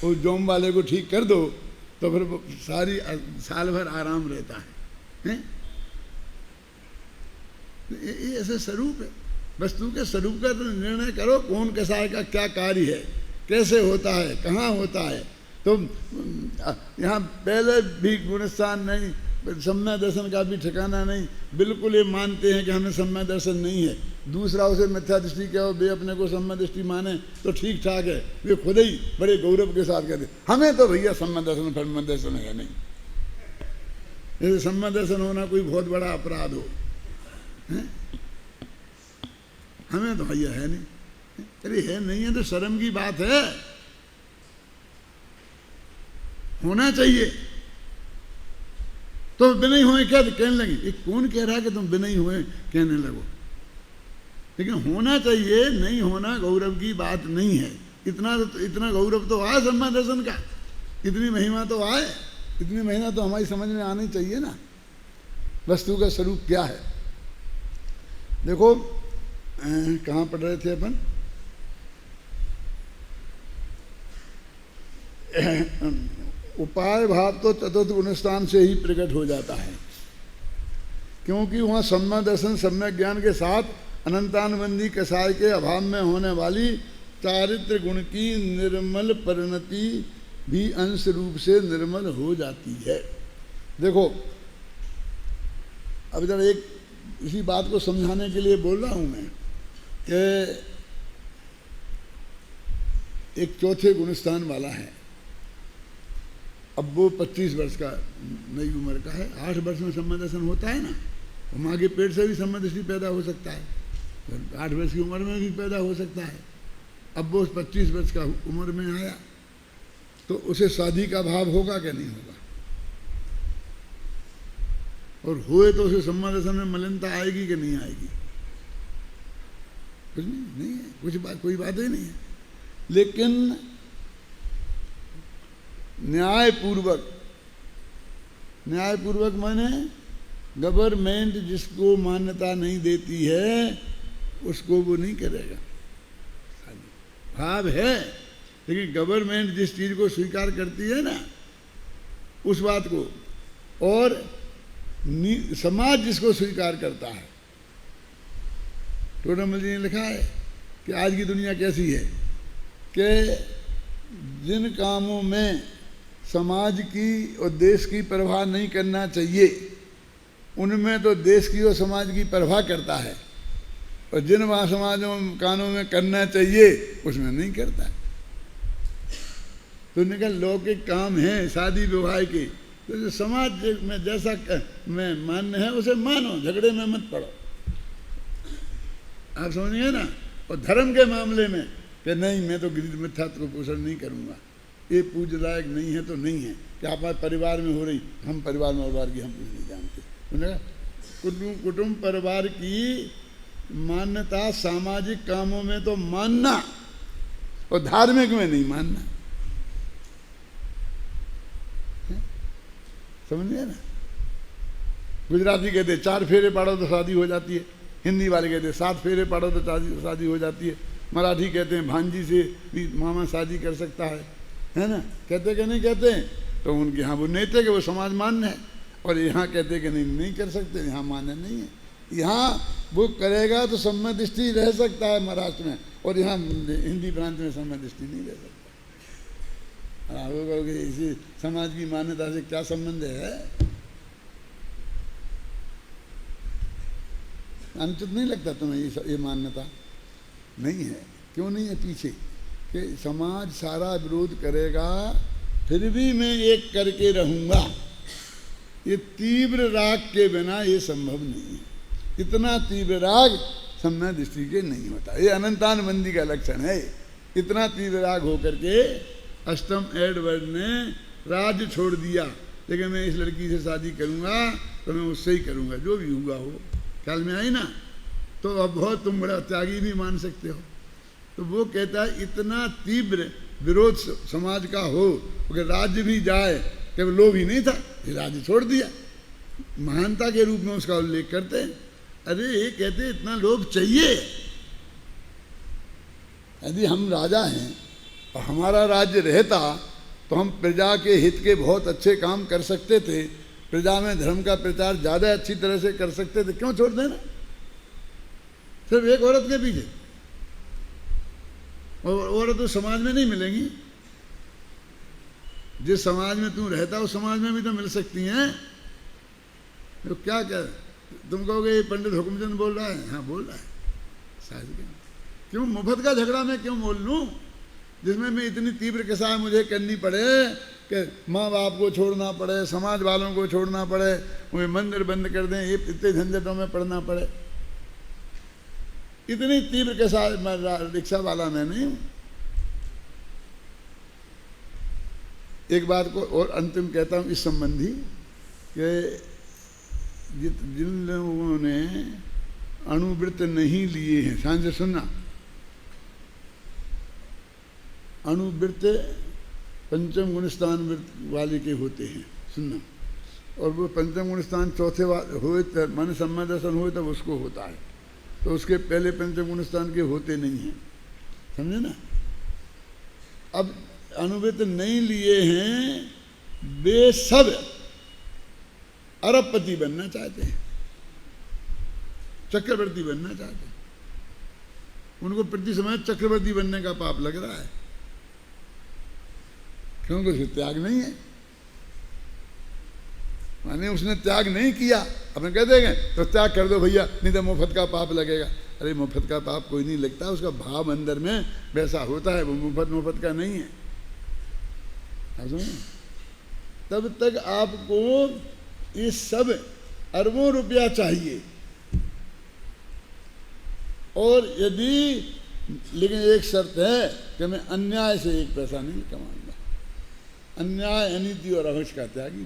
उस जोम वाले को ठीक कर दो तो फिर सारी साल भर आराम रहता है? ये ऐसे स्वरूप है। वस्तु के स्वरूप का तो निर्णय करो, कौन कैसा का क्या कार्य है, कैसे होता है, कहाँ होता है। तो यहाँ पहले भी गुणस्थान नहीं, सम्यक दर्शन का भी ठिकाना नहीं, बिल्कुल ये मानते हैं कि हमें सम्यक दर्शन नहीं है। दूसरा उसे मिथ्या दृष्टि कहो, वे अपने को सम्यक दृष्टि माने तो ठीक ठाक है, वे खुद ही बड़े गौरव के साथ कहते हमें तो भैया सम्यक दर्शन फर्म दर्शन है नहीं। जैसे सम्यक दर्शन होना कोई बहुत बड़ा अपराध हो, है? हमें तो भैया है नहीं। अरे है नहीं है तो शर्म की बात है, होना चाहिए। तो बिना ही हुए क्या कहने लगे, ये कौन कह रहा है कि तुम बिना ही हुए कहने लगो, लेकिन होना चाहिए। नहीं होना गौरव की बात नहीं है। इतना गौरव तो आए सम्यक दर्शन का, इतनी महिमा तो आए, इतनी महिमा तो हमारी समझ में आनी चाहिए ना, वस्तु का स्वरूप क्या है। देखो कहाँ पढ़ रहे थे अपन, उपाय भाव तो चतुर्थ गुणस्थान से ही प्रकट हो जाता है, क्योंकि वहाँ सम्यक दर्शन सम्यक ज्ञान के साथ अनंतानुबंधी कसाय के अभाव में होने वाली चारित्र गुण की निर्मल परिणति भी अंश रूप से निर्मल हो जाती है। देखो अब जरा एक इसी बात को समझाने के लिए बोल रहा हूँ मैं कि एक चौथे गुणस्थान वाला है, अब वो 25 वर्ष का नई उम्र का है, 8 वर्ष में सम्यक दर्शन होता है ना, और माँ के पेट से भी सम्यक दृष्टि पैदा हो सकता है, 8 वर्ष की उम्र में भी पैदा हो सकता है। अब वो 25 वर्ष का उम्र में आया तो उसे शादी का भाव होगा कि नहीं होगा, और हुए तो उसे सम्यक दर्शन में मलिनता आएगी कि नहीं आएगी? कुछ नहीं है, कोई बात ही नहीं है। लेकिन न्यायपूर्वक माने गवर्नमेंट जिसको मान्यता नहीं देती है उसको वो नहीं करेगा। भाव है, लेकिन गवर्नमेंट जिस चीज को स्वीकार करती है ना उस बात को, और समाज जिसको स्वीकार करता है। टोडरमल जी ने लिखा है कि आज की दुनिया कैसी है कि जिन कामों में समाज की और देश की परवाह नहीं करना चाहिए उनमें तो देश की और समाज की परवाह करता है, और जिन वहाँ समाजों कानों में करना चाहिए उसमें नहीं करता है। तो निकल लौकिक काम है शादी विवाह के, तो जो समाज में जैसा में मान्य है उसे मानो, झगड़े में मत पड़ो। आप समझिए ना। और धर्म के मामले में कि नहीं मैं तो गिरी मिथ्यात्व को पोषण नहीं करूँगा, ये पूज्य लायक नहीं है तो नहीं है, कि आप परिवार में हो रही, हम परिवार में परिवार की हम कुछ नहीं जानते। उन्होंने कुटुंब परिवार की मान्यता सामाजिक कामों में तो मानना और धार्मिक में नहीं मानना, समझिए ना। गुजराती कहते 4 फेरे पाड़ो तो शादी हो जाती है, हिंदी वाले कहते 7 फेरे पाड़ो तो शादी हो जाती है, मराठी कहते हैं भांजी से भी मामा शादी कर सकता है ना। कहते कि नहीं कहते हैं, तो उनके यहाँ वो नहीं थे कि वो समाज मान्य है, और यहाँ कहते कि नहीं कर सकते, यहाँ मान्य नहीं है। यहाँ वो करेगा तो सम्यक दृष्टि रह सकता है महाराष्ट्र में, और यहाँ हिंदी प्रांत में सम्यक दृष्टि नहीं रह सकता। आप कहोगे इसी समाज की मान्यता से क्या संबंध है? अनुचित नहीं लगता तुम्हें ये मान्यता? नहीं है। क्यों नहीं है? पीछे कि समाज सारा विरोध करेगा फिर भी मैं एक करके रहूँगा, ये तीव्र राग के बिना ये संभव नहीं है। इतना तीव्र राग सम्यक दृष्टि के नहीं होता। ये अनंतानुबंधी का लक्षण है। इतना तीव्र राग होकर के अष्टम एडवर्ड ने राज्य छोड़ दिया, लेकिन मैं इस लड़की से शादी करूंगा तो मैं उससे ही करूंगा, जो भी हुआ हो। ख्याल में आई ना? तो अब बहुत तुम बड़ा त्यागी भी मान सकते हो। तो वो कहता है इतना तीव्र विरोध समाज का हो कि राज्य भी जाए, केवल लोभ ही नहीं था, राज्य छोड़ दिया। महानता के रूप में उसका उल्लेख करते हैं। अरे ये कहते इतना लोभ चाहिए? यदि हम राजा हैं और हमारा राज्य रहता तो हम प्रजा के हित के बहुत अच्छे काम कर सकते थे, प्रजा में धर्म का प्रचार ज़्यादा अच्छी तरह से कर सकते थे। क्यों छोड़ देना सिर्फ एक औरत के पीछे? और औरत तो समाज में नहीं मिलेंगी। जिस समाज में तू रहता उस समाज में भी तो मिल सकती हैं। तो क्या क्या तुम कहोगे ये पंडित हुकुमचंद बोल रहा है? हाँ बोल रहा है। शायद क्यों मुफ्त का झगड़ा मैं क्यों बोल लूँ, जिसमें मैं इतनी तीव्र कसाई मुझे करनी पड़े कि माँ बाप को छोड़ना पड़े, समाज वालों को छोड़ना पड़े, मुझे मंदिर बंद कर दें, ये इतने झंझटों में पड़ना पड़े। इतनी तीव्र कसाई रिक्शा वाला मैं नहीं हूँ। एक बात को और अंतिम कहता हूँ इस संबंधी कि जिन लोगों ने अणुवृत्त नहीं लिए हैं, ध्यान से सुनना, अणुवृत्त पंचम गुणस्थान वृत्त वाले के होते हैं, सुनना। और वो पंचम गुणस्थान चौथे हुए तब मन सम्मत दर्शन हुए तब उसको होता है, तो उसके पहले पंचम गुणस्थान के होते नहीं हैं, समझे ना। अब अणुवृत्त नहीं लिए हैं वे सब अरबपति बनना चाहते हैं, चक्रवर्ती बनना चाहते हैं। उनको प्रति समय चक्रवर्ती बनने का पाप लग रहा है, क्योंकि उसका त्याग नहीं है। माने उसने त्याग नहीं किया, अपन कह देंगे तो त्याग कर दो भैया, नहीं तो मुफ्त का पाप लगेगा। अरे मुफ्त का पाप कोई नहीं लगता, उसका भाव अंदर में वैसा होता है, वो मुफ्त का नहीं है। तब तक आपको ये सब अरबों रुपया चाहिए, और यदि, लेकिन एक शर्त है कि मैं अन्याय से एक पैसा नहीं कमाऊंगा। अन्याय, अनीति और अवश्य का त्यागी।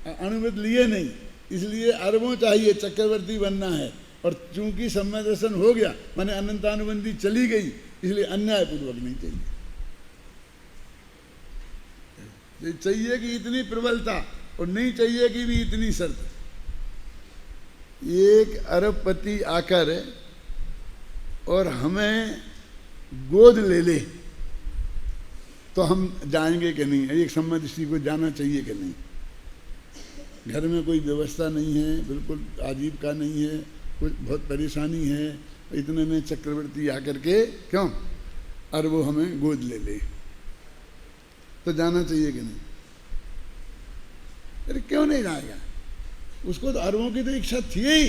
अणुवृत्त लिए नहीं, इसलिए अरबों चाहिए, चक्रवर्ती बनना है। और चूंकि सम्यक दर्शन हो गया, माने अनंतानुबंधी चली गई, इसलिए अन्यायपूर्वक नहीं चाहिए। चाहिए कि इतनी प्रबलता, और नहीं चाहिए कि भी इतनी शर्त। एक अरबपति आकर और हमें गोद ले ले तो हम जाएंगे कि नहीं? एक सम्यक दृष्टि को जाना चाहिए कि नहीं? घर में कोई व्यवस्था नहीं है, बिल्कुल आजीविका नहीं है, कुछ बहुत परेशानी है, इतने में चक्रवर्ती आकर के क्यों और वो हमें गोद ले ले, तो जाना चाहिए कि नहीं? अरे क्यों नहीं जाएगा? उसको तो अरबों की तो इच्छा थी ही,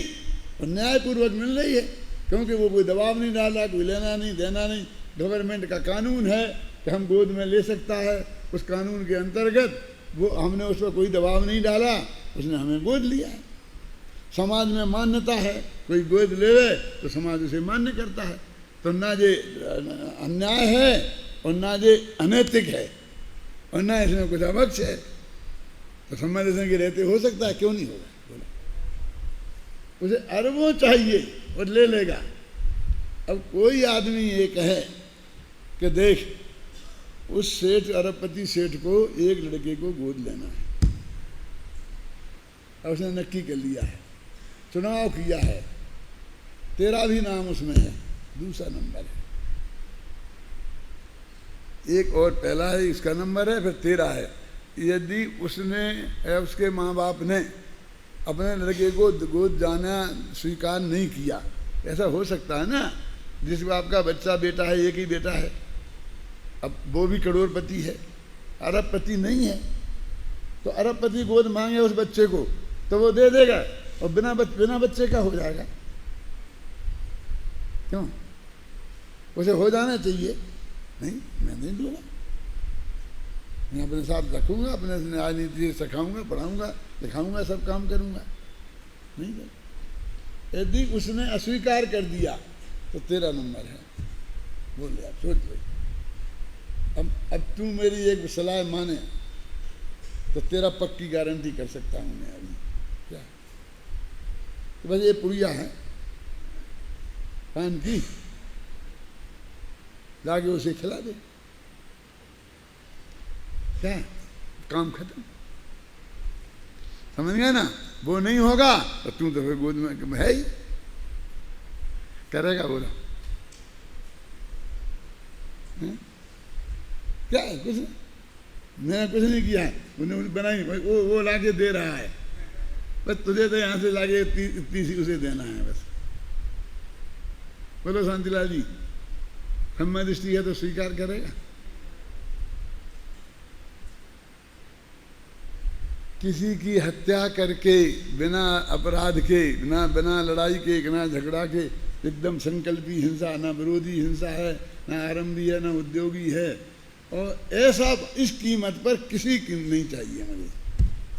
और न्यायपूर्वक मिल रही है, क्योंकि वो कोई दबाव नहीं डाला, कोई लेना नहीं देना नहीं। गवर्नमेंट का कानून है कि हम गोद में ले सकता है, उस कानून के अंतर्गत वो हमने उस पर कोई दबाव नहीं डाला, उसने हमें गोद लिया है। समाज में मान्यता है, कोई गोद ले तो समाज उसे मान्य करता है। तो ना ये अन्याय है और ना ये अनैतिक है और ना इसमें कुछ अवक्ष है, तो सम्यक दर्शन के रहते हो सकता है, क्यों नहीं होगा? उसे अरबों चाहिए और ले लेगा। अब कोई आदमी ये कहे कि देख उस सेठ, अरबपति सेठ को एक लड़के को गोद लेना है, और उसने नक्की कर लिया है, चुनाव किया है, तेरा भी नाम उसमें है, दूसरा नंबर है, एक और पहला है, इसका नंबर है, फिर तेरा है। यदि उसने या उसके माँ बाप ने अपने लड़के को गोद जाना स्वीकार नहीं किया, ऐसा हो सकता है ना, जिस बाप का बच्चा बेटा है, एक ही बेटा है, अब वो भी करोड़पति है, अरबपति नहीं है, तो अरबपति गोद मांगे उस बच्चे को तो वो दे देगा? और बिना बच्चे का हो जाएगा, क्यों? उसे हो जाना चाहिए। नहीं, मैं नहीं दूंगा, मैं अपने साथ रखूंगा, अपने राजनीति सिखाऊंगा, पढ़ाऊंगा, लिखाऊंगा, सब काम करूंगा। नहीं कर। यदि उसने अस्वीकार कर दिया तो तेरा नंबर है। बोल यार, सोच ले। अब तू मेरी एक सलाह माने तो तेरा पक्की गारंटी कर सकता हूं मैं अभी। क्या? तो बस ये पुड़िया है पान की, जाके उसे खिला दे, क्या काम खत्म। समझ गए ना? वो नहीं होगा तो तू तो फिर गोद में है ही, करेगा बोला। क्या है? कुछ नहीं, मैंने कुछ नहीं किया है, उन्हें बनाई, वो लाके दे रहा है बस। तुझे तो यहाँ से लाके इतनी सी उसे देना है बस। बोलो शांतिलाल जी, ब्रह्म दृष्टि है तो स्वीकार करेगा? किसी की हत्या करके बिना अपराध के, बिना लड़ाई के, बिना झगड़ा के, एकदम संकल्पी हिंसा, ना विरोधी हिंसा है, ना आरंभी है, ना उद्योगी है, और ऐसा इस कीमत पर किसी की नहीं चाहिए मुझे।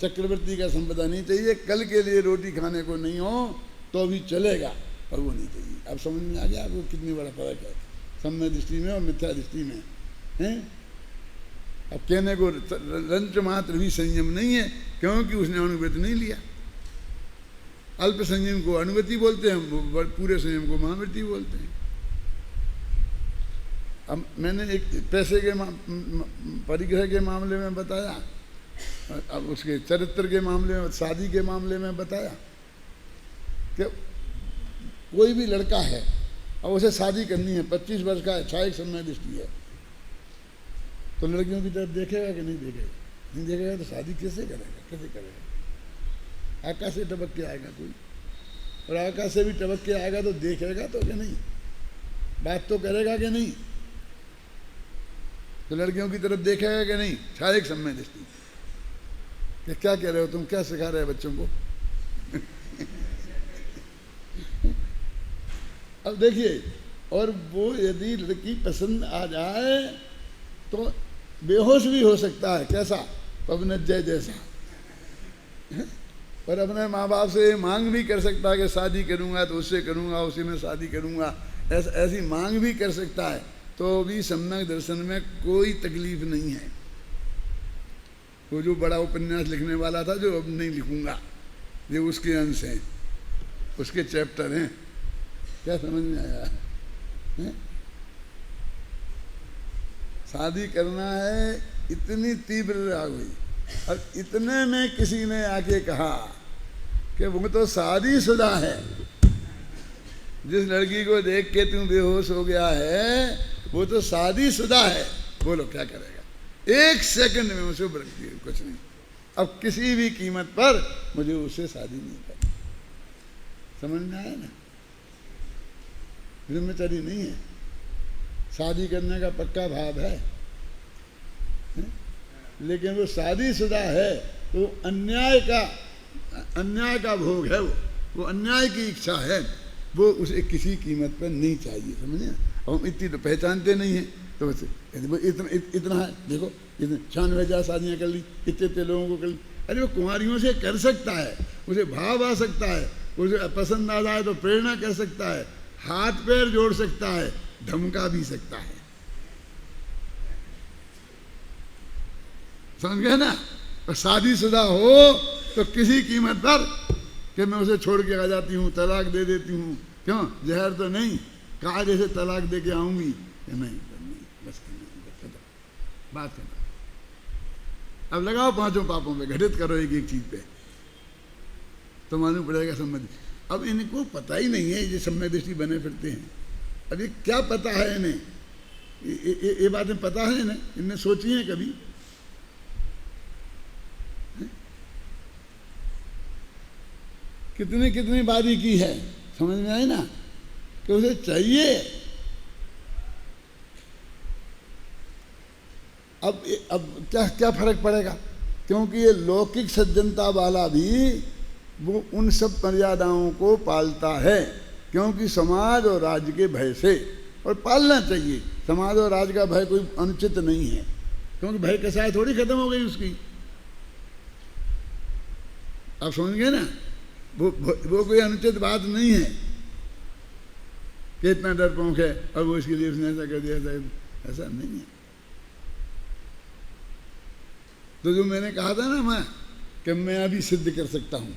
चक्रवर्ती का संपदा नहीं चाहिए, कल के लिए रोटी खाने को नहीं हो तो भी चलेगा, और वो नहीं चाहिए। अब समझ में आ गया आपको कितनी बड़ा फर्क है सम्य दृष्टि में और मिथ्या दृष्टि में, हैं? अब कहने को रंच मात्र भी संयम नहीं है, क्योंकि उसने अनुव्रत नहीं लिया। अल्प संयम को अनुव्रति बोलते हैं, पूरे संयम को महाव्रति बोलते हैं। अब मैंने एक पैसे के परिग्रह के मामले में बताया, अब उसके चरित्र के मामले में, शादी के मामले में बताया कि कोई भी लड़का है और उसे शादी करनी है, 25 वर्ष का है, छायक समय दृष्टि है, तो लड़कियों की तरफ देखेगा कि नहीं देखेगा? नहीं देखेगा तो शादी कैसे करेगा? कैसे करेगा? आकाश से टपक के आएगा कोई, और आकाश से भी टपक के आएगा तो देखेगा तो कि नहीं? बात तो करेगा कि नहीं? तो लड़कियों की तरफ देखेगा कि नहीं? छायक समय दृष्टि। क्या कह रहे हो तुम? क्या सिखा रहे हो बच्चों को? अब देखिए, और वो यदि लड़की पसंद आ जाए तो बेहोश भी हो सकता है, कैसा? पवन जय जैसा। पर अपने माँ बाप से मांग भी कर सकता है कि शादी करूंगा तो उससे करूंगा, उसी में शादी करूंगा, ऐसी मांग भी कर सकता है, तो भी सम्यक दर्शन में कोई तकलीफ नहीं है। वो जो बड़ा उपन्यास लिखने वाला था, जो अब नहीं लिखूंगा, ये उसके अंश हैं, उसके चैप्टर हैं। क्या समझ में आया? शादी करना है, इतनी तीव्र आ गई। अब इतने में किसी ने आके कहा कि वो तो शादीशुदा है, जिस लड़की को देख के तुम बेहोश हो गया है वो तो शादीशुदा है। बोलो क्या करेगा? 1 सेकंड में उसे बरकती, कुछ नहीं। अब किसी भी कीमत पर मुझे उससे शादी नहीं करनी। समझ में आया ना? ब्रह्मचारी नहीं है, शादी करने का पक्का भाव है, लेकिन वो शादीशुदा है तो अन्याय का भोग है, वो अन्याय की इच्छा है, वो उसे किसी कीमत पर नहीं चाहिए। समझे? हम इतनी तो पहचानते नहीं हैं, तो बस इतना है। देखो, इतने 96,000 शादियाँ कर ली, इतने लोगों को कर ली। अरे वो कुंवारियों से कर सकता है, उसे भाव आ सकता है, उसे पसंद आ जाए तो प्रेरणा कर सकता है, हाथ पैर जोड़ सकता है, धमका भी सकता है। समझ गए ना? और शादीशुदा हो तो किसी कीमत पर कि मैं उसे छोड़ के आ जाती हूँ, तलाक दे देती हूँ, क्यों? जहर तो नहीं, कायदे से तलाक दे के आऊंगी कि नहीं, बस बात करना। अब लगाओ 5 पापों पे, घटित करो एक चीज पे, तो मालूम पड़ेगा सम्यक। अब इनको पता ही नहीं है, ये सम्यक दृष्टि बने फिरते हैं। अब ये क्या पता है इन्हें? ये बातें पता है इन्हें? इनने सोची है कभी? कितनी बारी की है, समझ में आई ना? कि उसे चाहिए। अब क्या फर्क पड़ेगा? क्योंकि ये लौकिक सज्जनता वाला भी वो उन सब मर्यादाओं को पालता है, क्योंकि समाज और राज्य के भय से, और पालना चाहिए। समाज और राज्य का भय कोई अनुचित नहीं है, क्योंकि भय कसाय थोड़ी खत्म हो गई उसकी। आप समझ गए ना, वो कोई अनुचित बात नहीं है कि इतना डरपोक है और वो इसके लिए उसने ऐसा कर दिया, ऐसा नहीं है। तो जो मैंने कहा था ना मैं कि मैं अभी सिद्ध कर सकता हूँ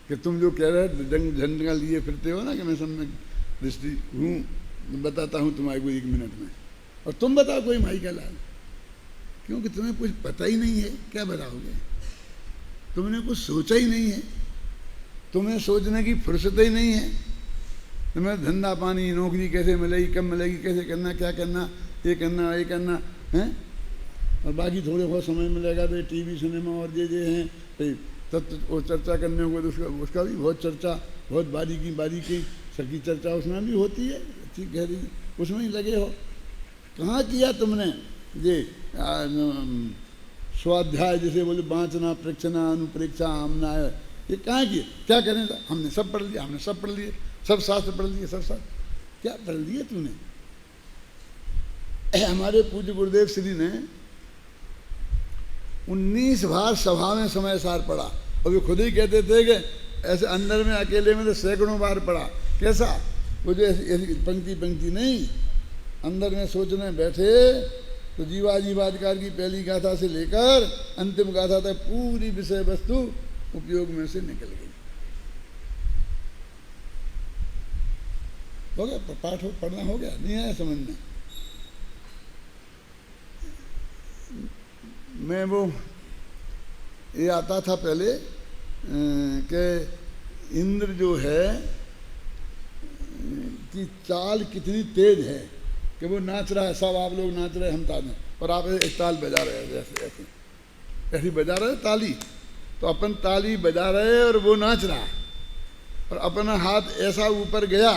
कि तुम जो कह रहे झंडा लिए फिरते हो ना कि मैं सम्यक दृष्टि हूँ, बताता हूँ तुम्हारे को 1 मिनट में, और तुम बताओ कोई माई का लाल, क्योंकि तुम्हें कुछ पता ही नहीं है, क्या बताओगे? तुमने कुछ सोचा ही नहीं है, तुम्हें सोचने की फुर्सत ही नहीं है। तुम्हें धंधा पानी, नौकरी कैसे मिलेगी, कब मिलेगी, कैसे करना, क्या करना, ये करना है, और बाकी थोड़े बहुत समय मिलेगा तो टीवी सिनेमा और ये हैं तत्व वो चर्चा करने को, तो उसका भी बहुत चर्चा, बहुत बारीकी सकी चर्चा उसमें भी होती है, अच्छी गहरी, उसमें ही लगे हो। कहाँ किया तुमने ये स्वाध्याय, जैसे बोले वाचना, प्रेक्षणा, अनुप्रेक्षा, आमना, ये कहाँ किए? क्या करें? हमने सब पढ़ लिया, सब शास्त्र पढ़ लिए, सब क्या पढ़ लिए तूने? हमारे पूज्य गुरुदेव श्री ने 19 बार सभा में समय सार पढ़ा, और वे खुद ही कहते थे कि ऐसे अंदर में अकेले में तो सैकड़ों बार पढ़ा। कैसा? वो जो ऐसी पंक्ति नहीं, अंदर में सोचने बैठे तो जीवाधिकार की पहली गाथा से लेकर अंतिम गाथा तक पूरी विषय वस्तु उपयोग में से निकल गई। हो गया पाठ, पढ़ना हो गया, नहीं आया समझ में? मैं वो ये आता था पहले कि इंद्र जो है कि चाल कितनी तेज है कि वो नाच रहा है, सब आप लोग नाच रहे हैं, हम ताल में, और आप एक ताल बजा रहे हैं, जैसे ऐसी बजा रहे हैं ताली, तो अपन ताली बजा रहे हैं और वो नाच रहा है, और अपना हाथ ऐसा ऊपर गया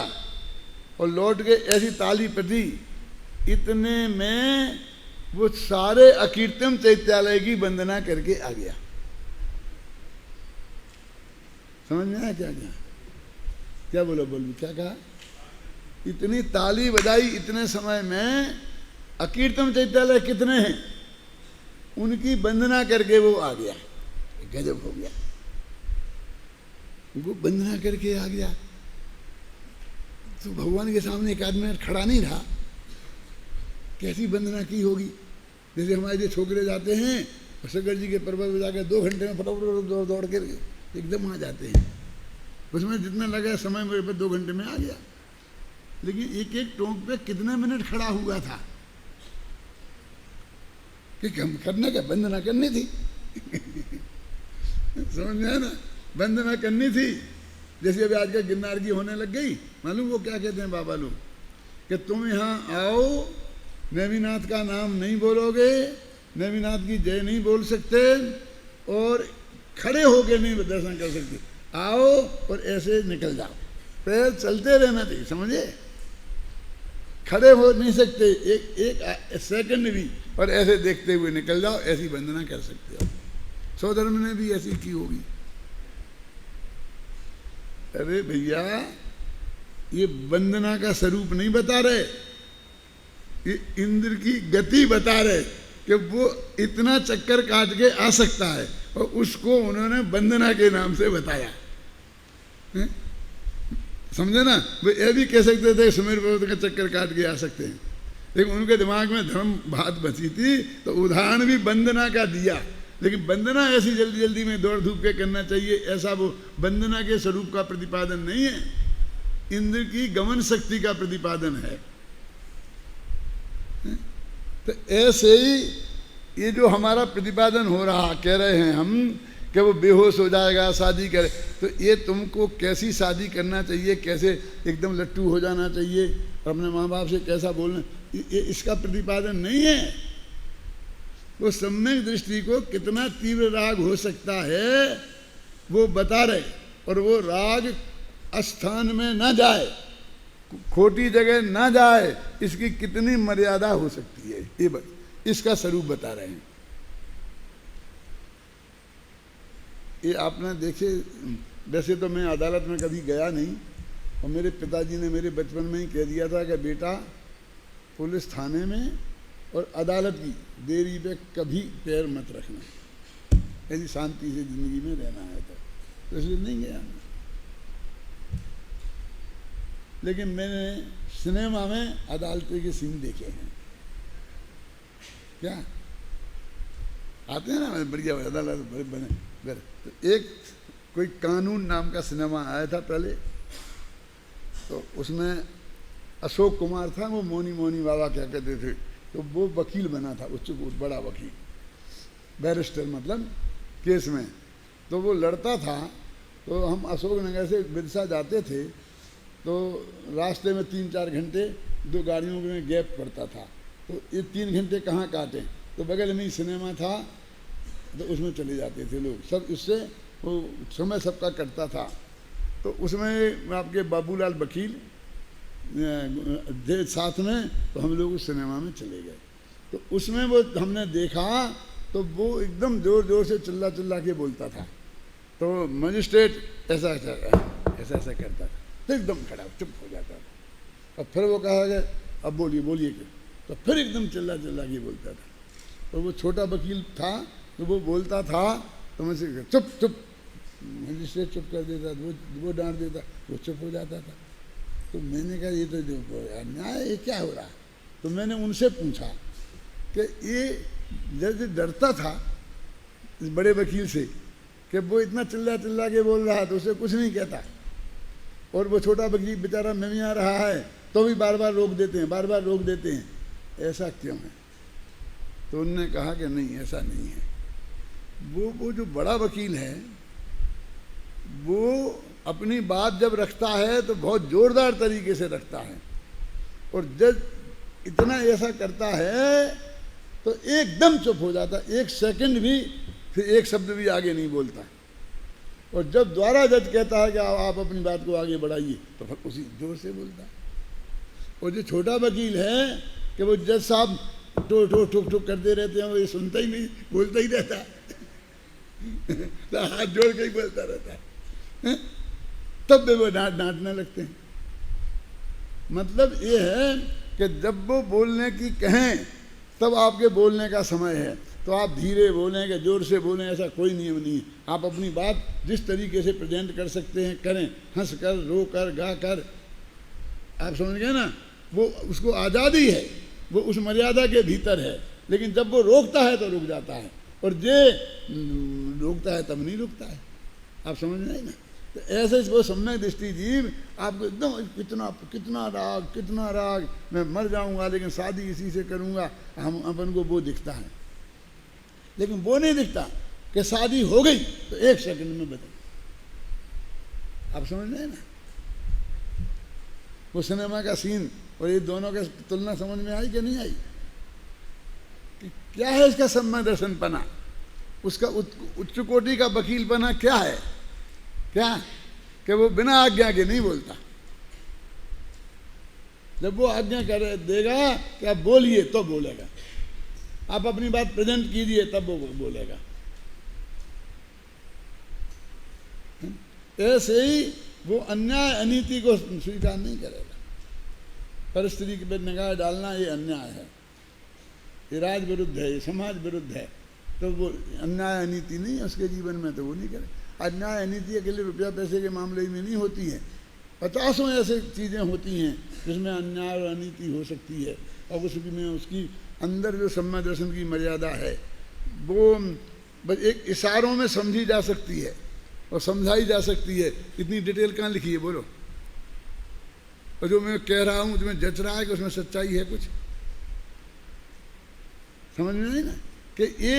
और लौट के ऐसी ताली पटी, इतने में वो सारे अकीर्तम चैत्यालय की वंदना करके आ गया। समझ में आया क्या बोलो क्या कहा? इतनी ताली बजाई इतने समय में, अकीर्तम चैत्यालय कितने हैं, उनकी वंदना करके वो आ गया। गजब हो गया, वो वंदना करके आ गया। तो भगवान के सामने एक आदमी खड़ा नहीं रहा, कैसी वंदना की होगी? जैसे हमारे जो छोकरे जाते हैं और शंकर जी के पर्वत में जाकर 2 घंटे में फटाफट दौड़ कर एकदम आ जाते हैं, उसमें जितना लगा समय मेरे पे 2 घंटे में आ गया। लेकिन एक एक टोंक पे कितने मिनट खड़ा हुआ था कि हम करना क्या, वंदना करनी थी। समझ में आया ना, वंदना करनी थी। जैसे अभी आज का गिरनार की होने लग गई, मालूम वो क्या कहते हैं बाबा लोग कि तुम यहाँ आओ, नेमिनाथ का नाम नहीं बोलोगे, नेमिनाथ की जय नहीं बोल सकते, और खड़े होके नहीं दर्शन कर सकते, आओ और ऐसे निकल जाओ, पैर चलते रहना चाहिए, समझे? खड़े हो नहीं सकते एक सेकंड भी, और ऐसे देखते हुए निकल जाओ, ऐसी वंदना कर सकते हो। सौधर्म ने भी ऐसी की होगी। अरे भैया, ये वंदना का स्वरूप नहीं बता रहे, ये इंद्र की गति बता रहे कि वो इतना चक्कर काट के आ सकता है, और उसको उन्होंने वंदना के नाम से बताया। समझे ना? वो ये भी कह सकते थे सुमेर पर्वत का चक्कर काट के आ सकते हैं, लेकिन उनके दिमाग में धर्म बात बची थी, तो उदाहरण भी वंदना का दिया। लेकिन वंदना ऐसी जल्दी जल्दी में दौड़ धूप के करना चाहिए, ऐसा वो वंदना के स्वरूप का प्रतिपादन नहीं है, इंद्र की गमन शक्ति का प्रतिपादन है। तो ऐसे ही ये जो हमारा प्रतिपादन हो रहा, कह रहे हैं हम कि वो बेहोश हो जाएगा, शादी करे, तो ये तुमको कैसी शादी करना चाहिए, कैसे एकदम लट्टू हो जाना चाहिए, और अपने माँ बाप से कैसा बोलना, ये इसका प्रतिपादन नहीं है। वो सम्यक दृष्टि को कितना तीव्र राग हो सकता है वो बता रहे, और वो राग अस्थान में ना जाए, खोटी जगह ना जाए, इसकी कितनी मर्यादा हो सकती है, ये इसका स्वरूप बता रहे हैं। ये आपने देखे वैसे तो मैं अदालत में कभी गया नहीं, और मेरे पिताजी ने मेरे बचपन में ही कह दिया था कि बेटा पुलिस थाने में और अदालत की देरी पे कभी पैर मत रखना, यदि शांति से ज़िंदगी में रहना है तो इसलिए नहीं गया मैं। लेकिन मैंने सिनेमा में अदालतें के सीन देखे हैं। क्या आते हैं ना बढ़िया अदालत बने। तो एक कोई कानून नाम का सिनेमा आया था पहले, तो उसमें अशोक कुमार था, वो मोनी मोनी बाबा क्या कहते थे, तो वो वकील बना था, उच्च बड़ा वकील, बैरिस्टर मतलब केस में। तो वो लड़ता था, तो हम अशोक नगर से बिरसा जाते थे, तो रास्ते में 3-4 घंटे 2 गाड़ियों में गैप पड़ता था, तो ये 3 घंटे कहाँ काटें, तो बगल में ही सिनेमा था, तो उसमें चले जाते थे लोग सब। इससे वो समय सबका कटता था। तो उसमें आपके बाबूलाल वकील थे साथ में, तो हम लोग उस सिनेमा में चले गए। तो उसमें वो हमने देखा, तो वो एकदम ज़ोर ज़ोर से चिल्ला चिल्ला के बोलता था। तो मजिस्ट्रेट ऐसा ऐसा करता था, तो एकदम खड़ा चुप हो जाता था। और फिर वो कहा कि अब बोलिए बोलिए क्यों, तो फिर एकदम चिल्ला चिल्ला के बोलता था। तो वो छोटा वकील था, तो वो बोलता था, तो मुझसे चुप चुप, मजिस्ट्रेट चुप कर देता, वो डांट देता, वो चुप हो जाता था। तो मैंने कहा ये तो जो अन्याय, ये क्या हो रहा। तो मैंने उनसे पूछा कि ये जज डरता था इस बड़े वकील से कि वो इतना चिल्ला चिल्ला के बोल रहा, तो उसे कुछ नहीं कहता, और वो छोटा वकील बेचारा में आ रहा है, तो भी बार बार रोक देते हैं, बार बार रोक देते हैं, ऐसा क्यों है। तो उन्होंने कहा कि नहीं, ऐसा नहीं है। वो जो बड़ा वकील है, वो अपनी बात जब रखता है तो बहुत जोरदार तरीके से रखता है, और जज इतना ऐसा करता है तो एकदम चुप हो जाता, 1 सेकंड भी फिर 1 शब्द भी आगे नहीं बोलता। और जब द्वारा जज कहता है कि आप अपनी बात को आगे बढ़ाइए, तो फिर उसी जोर से बोलता है। और जो छोटा वकील है कि वो जज साहब ठोक ठोक ठोक ठोक करते रहते हैं, वो ये सुनता ही नहीं, बोलता ही रहता है तो हाथ जोड़ के ही बोलता रहता है, तब भी वो डांटने लगते हैं। मतलब ये है कि जब वो बोलने की कहें तब आपके बोलने का समय है, तो आप धीरे बोलें कि जोर से बोलें, ऐसा कोई नियम नहीं है। आप अपनी बात जिस तरीके से प्रेजेंट कर सकते हैं करें, हंस कर, रो कर, गा कर, आप समझ गए ना, वो उसको आज़ादी है, वो उस मर्यादा के भीतर है। लेकिन जब वो रोकता है तो रुक जाता है, और जे रोकता है तब नहीं रुकता है। आप समझ रहे हैं ना। तो ऐसे वो सम्यक दृष्टि जीव आपको एकदम कितना राग, मैं मर जाऊंगा लेकिन शादी इसी से करूंगा, हम अपन को वो दिखता है। लेकिन वो नहीं दिखता कि शादी हो गई तो 1 सेकंड में बदल। आप समझ रहे हैं ना। वो सिनेमा का सीन और ये दोनों का तुलना समझ में आई कि नहीं आई, कि क्या है इसका सम्यक दर्शनपना, उसका उच्च कोटि का वकीलपना क्या है, क्या कि वो बिना आज्ञा के नहीं बोलता। जब वो आज्ञा कर देगा कि आप बोलिए तो बोलेगा, आप अपनी बात प्रेजेंट कीजिए तब वो बोलेगा। ऐसे ही वो अन्याय अनीति को स्वीकार नहीं करेगा। पर स्त्री पे निगाह डालना ये अन्याय है, ये राज विरुद्ध है, ये समाज विरुद्ध है, तो वो अन्याय अनीति नहीं है उसके जीवन में, तो वो नहीं करे। अन्याय अनीति अकेले रुपया पैसे के मामले में नहीं होती है, 50 ऐसे चीज़ें होती हैं जिसमें अन्याय और अनीति हो सकती है, और उसमें उसकी अंदर जो सम्यक दर्शन की मर्यादा है वो बस एक इशारों में समझी जा सकती है और समझाई जा सकती है। इतनी डिटेल कहाँ लिखी है बोलो। और जो मैं कह रहा हूँ उसमें जच रहा है कि उसमें सच्चाई है कुछ, समझ में नहीं ना। कि ये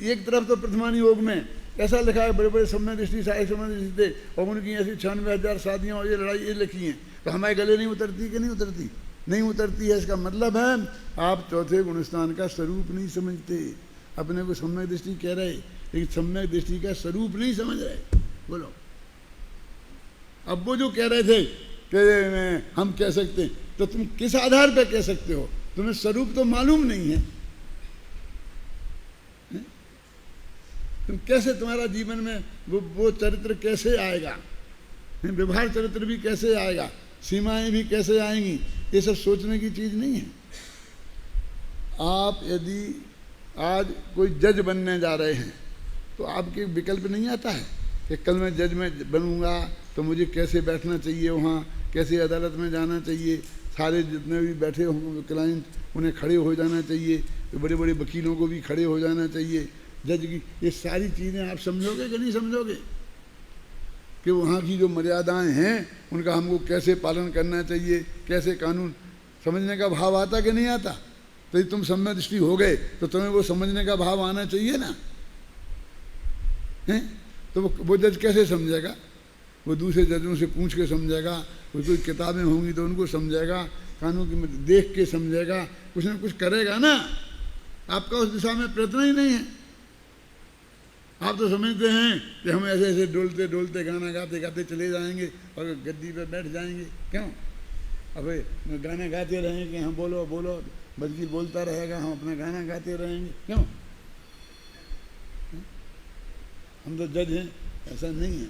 एक तरफ तो प्रथमानी योग में ऐसा लिखा है, बड़े बड़े सम्यक दृष्टि साहित्य सम्यक दृष्टि थे, और उनकी ऐसी 96,000 शादियाँ और ये लड़ाई ये लिखी हैं, तो हमारे गले नहीं उतरती कि नहीं उतरती, नहीं उतरती है। इसका मतलब है आप चौथे गुणस्थान का स्वरूप नहीं समझते। अपने को सम्यक दृष्टि कह रहे, लेकिन सम्यक दृष्टि का स्वरूप नहीं समझ रहे। बोलो, अब वो जो कह रहे थे कि हम कह सकते हैं, तो तुम किस आधार पर कह सकते हो, तुम्हें स्वरूप तो मालूम नहीं है। तुम कैसे, तुम्हारा जीवन में वो चरित्र कैसे आएगा, व्यवहार चरित्र भी कैसे आएगा, सीमाएं भी कैसे आएंगी, ये सब सोचने की चीज़ नहीं है। आप यदि आज कोई जज बनने जा रहे हैं तो आपके विकल्प नहीं आता है कि कल मैं जज में बनूंगा तो मुझे कैसे बैठना चाहिए, वहाँ कैसे अदालत में जाना चाहिए, सारे जितने भी बैठे होंगे क्लाइंट उन्हें खड़े हो जाना चाहिए, तो बड़े बड़े वकीलों को भी खड़े हो जाना चाहिए, जज की ये सारी चीज़ें आप समझोगे कि नहीं समझोगे कि वहाँ की जो मर्यादाएं हैं उनका हमको कैसे पालन करना चाहिए, कैसे कानून, समझने का भाव आता कि नहीं आता। तो तुम सम्यक दृष्टि हो गए तो तुम्हें वो समझने का भाव आना चाहिए ना, हैं? तो वो जज कैसे समझेगा, वो दूसरे जजों से पूछ के समझेगा, कोई किताबें होंगी तो उनको समझेगा, कानून की देख के समझेगा, कुछ ना कुछ करेगा ना। आपका उस दिशा में प्रयत्न ही नहीं है। आप तो समझते हैं कि हम ऐसे ऐसे डोलते डोलते गाना गाते गाते चले जाएंगे और गद्दी पर बैठ जाएंगे। क्यों? अब गाना गाते रहेंगे कि हाँ बोलो बोलो, बल्कि बोलता रहेगा, हम अपना गाना गाते रहेंगे। क्यों? हम तो जज हैं, ऐसा नहीं है।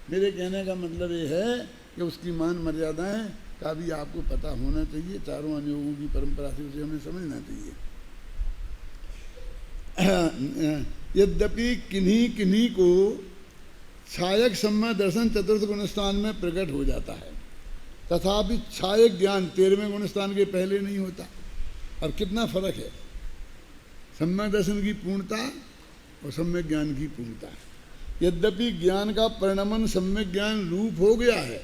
मेरे कहने का मतलब ये है कि उसकी मान मर्यादाएं का भी आपको पता होना चाहिए, चारों अनुयोगों की परंपरा से उसे हमें समझना चाहिए। यद्यपि किन्हीं किन्हीं को छायक सम्यक दर्शन चतुर्थ गुणस्थान में प्रकट हो जाता है, तथापि छायक ज्ञान 13वें गुणस्थान के पहले नहीं होता। अब कितना फर्क है सम्यक दर्शन की पूर्णता और सम्यक ज्ञान की पूर्णता। यद्यपि ज्ञान का परिणमन सम्यक ज्ञान रूप हो गया है,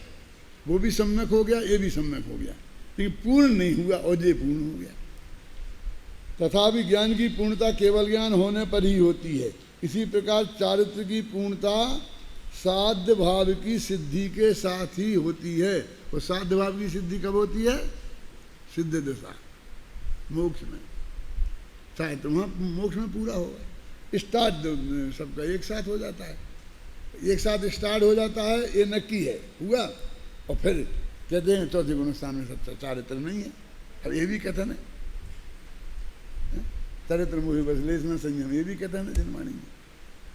वो भी सम्यक हो गया, ये भी सम्यक हो गया, लेकिन पूर्ण नहीं हुआ और ये पूर्ण हो गया। तथापि ज्ञान की पूर्णता केवल ज्ञान होने पर ही होती है। इसी प्रकार चारित्र की पूर्णता साध्य भाव की सिद्धि के साथ ही होती है। और साध्य भाव की सिद्धि कब होती है? सिद्ध दशा, मोक्ष में। चाहे तो वहाँ मोक्ष में पूरा होगा, स्टार्ट सबका एक साथ हो जाता है, एक साथ स्टार्ट हो जाता है, ये नक्की है, हुआ। और फिर कहते हैं चौथे गुणस्थान में सब चारित्र नहीं है। अब ये भी कथन है, चरित्र मोहि बस लेस न संयम, ये भी कथन है जनवाणी में।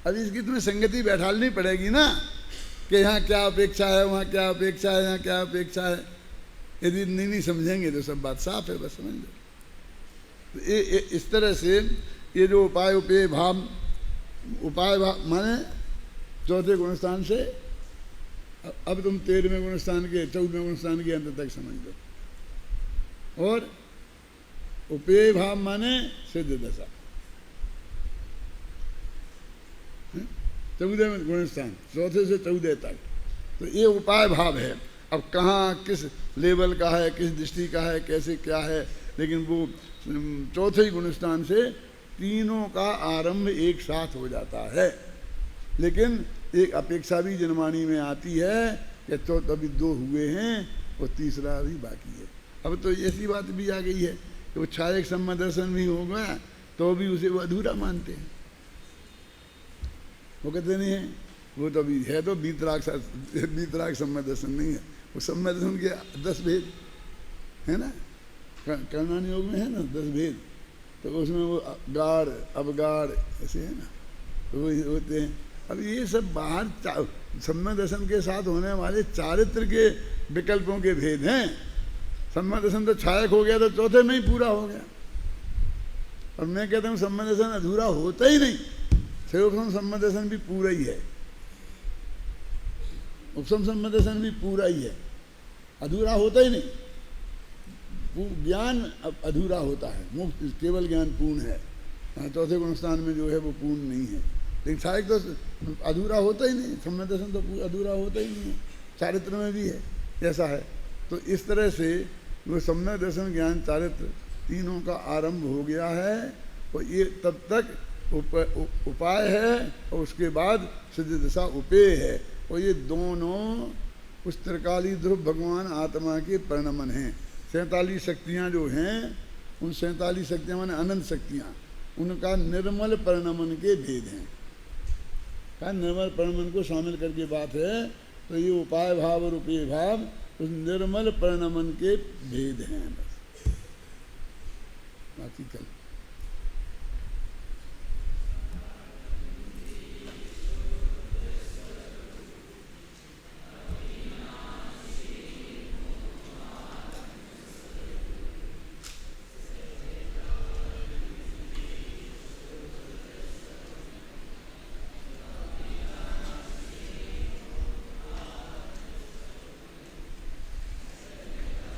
अब इसकी तुम्हें संगति बैठालनी पड़ेगी ना कि यहाँ क्या अपेक्षा है, वहाँ क्या अपेक्षा है, यहाँ क्या अपेक्षा है। यदि नहीं समझेंगे तो सब बात साफ है, बस समझ लो। तो इस तरह से ये जो उपाय उपेय भाव, उपाय भाव माने चौथे गुणस्थान से अब तुम 13वें गुणस्थान के 14वें गुणस्थान के अंत तक समझ लो। और उपेय भाव माने सिद्ध दशा, 14वें गुणस्थान, चौथे से 14 तक। तो ये उपाय भाव है। अब कहाँ किस लेवल का है, किस दृष्टि का है, कैसे क्या है, लेकिन वो चौथे गुणस्थान से तीनों का आरंभ एक साथ हो जाता है। लेकिन एक अपेक्षा भी जनवाणी में आती है कि तो अभी 2 हुए हैं और तीसरा अभी बाकी है। अब तो ऐसी बात भी आ गई है कि वो छायक सम्यक दर्शन भी हो गया तो भी उसे वो अधूरा मानते हैं। वो कहते नहीं है, वो तो अभी है तो बीतराग सम्यक दर्शन नहीं है, वो सम्यक दर्शन के 10 भेद है ना, कर्णान योग में है ना 10 भेद, तो उसमें वो गाढ़ अवगाढ़ ऐसे है ना, तो वो होते हैं। अब ये सब बाहर सम्यक दर्शन के साथ होने वाले चारित्र के विकल्पों के भेद हैं। सम्यक दर्शन तो छायक हो गया तो चौथे में ही पूरा हो गया। और मैं कहता हूँ सम्यक दर्शन अधूरा होता ही नहीं, सर्वोपम सम्यक दर्शन भी पूरा ही है, उपसम सम्यक दर्शन भी पूरा ही है, अधूरा होता ही नहीं। ज्ञान अधूरा होता है, मुक्त केवल ज्ञान पूर्ण है। चौथे गुणस्थान में जो है वो पूर्ण नहीं है, लेकिन छायक तो अधूरा होता ही नहीं, सम्यक दर्शन तो अधूरा होता ही नहीं है, चारित्र में भी है, ऐसा है। तो इस तरह से वो सम्यक दर्शन ज्ञान चारित्र तीनों का आरंभ हो गया है। और ये तब तक उपाय है और उसके बाद सिद्ध दशा उपेय है। और ये दोनों उस त्रिकाली ध्रुव भगवान आत्मा के परिणमन हैं। 47 शक्तियाँ जो हैं, उन 47 शक्तियाँ माने अनंत शक्तियाँ, उनका निर्मल परिणमन के भेद हैं। का निर्मल परिणमन को शामिल करके बात है। तो ये उपाय भाव और उपेय भाव उस निर्मल परिणमन के भेद हैं। बस बाकी कल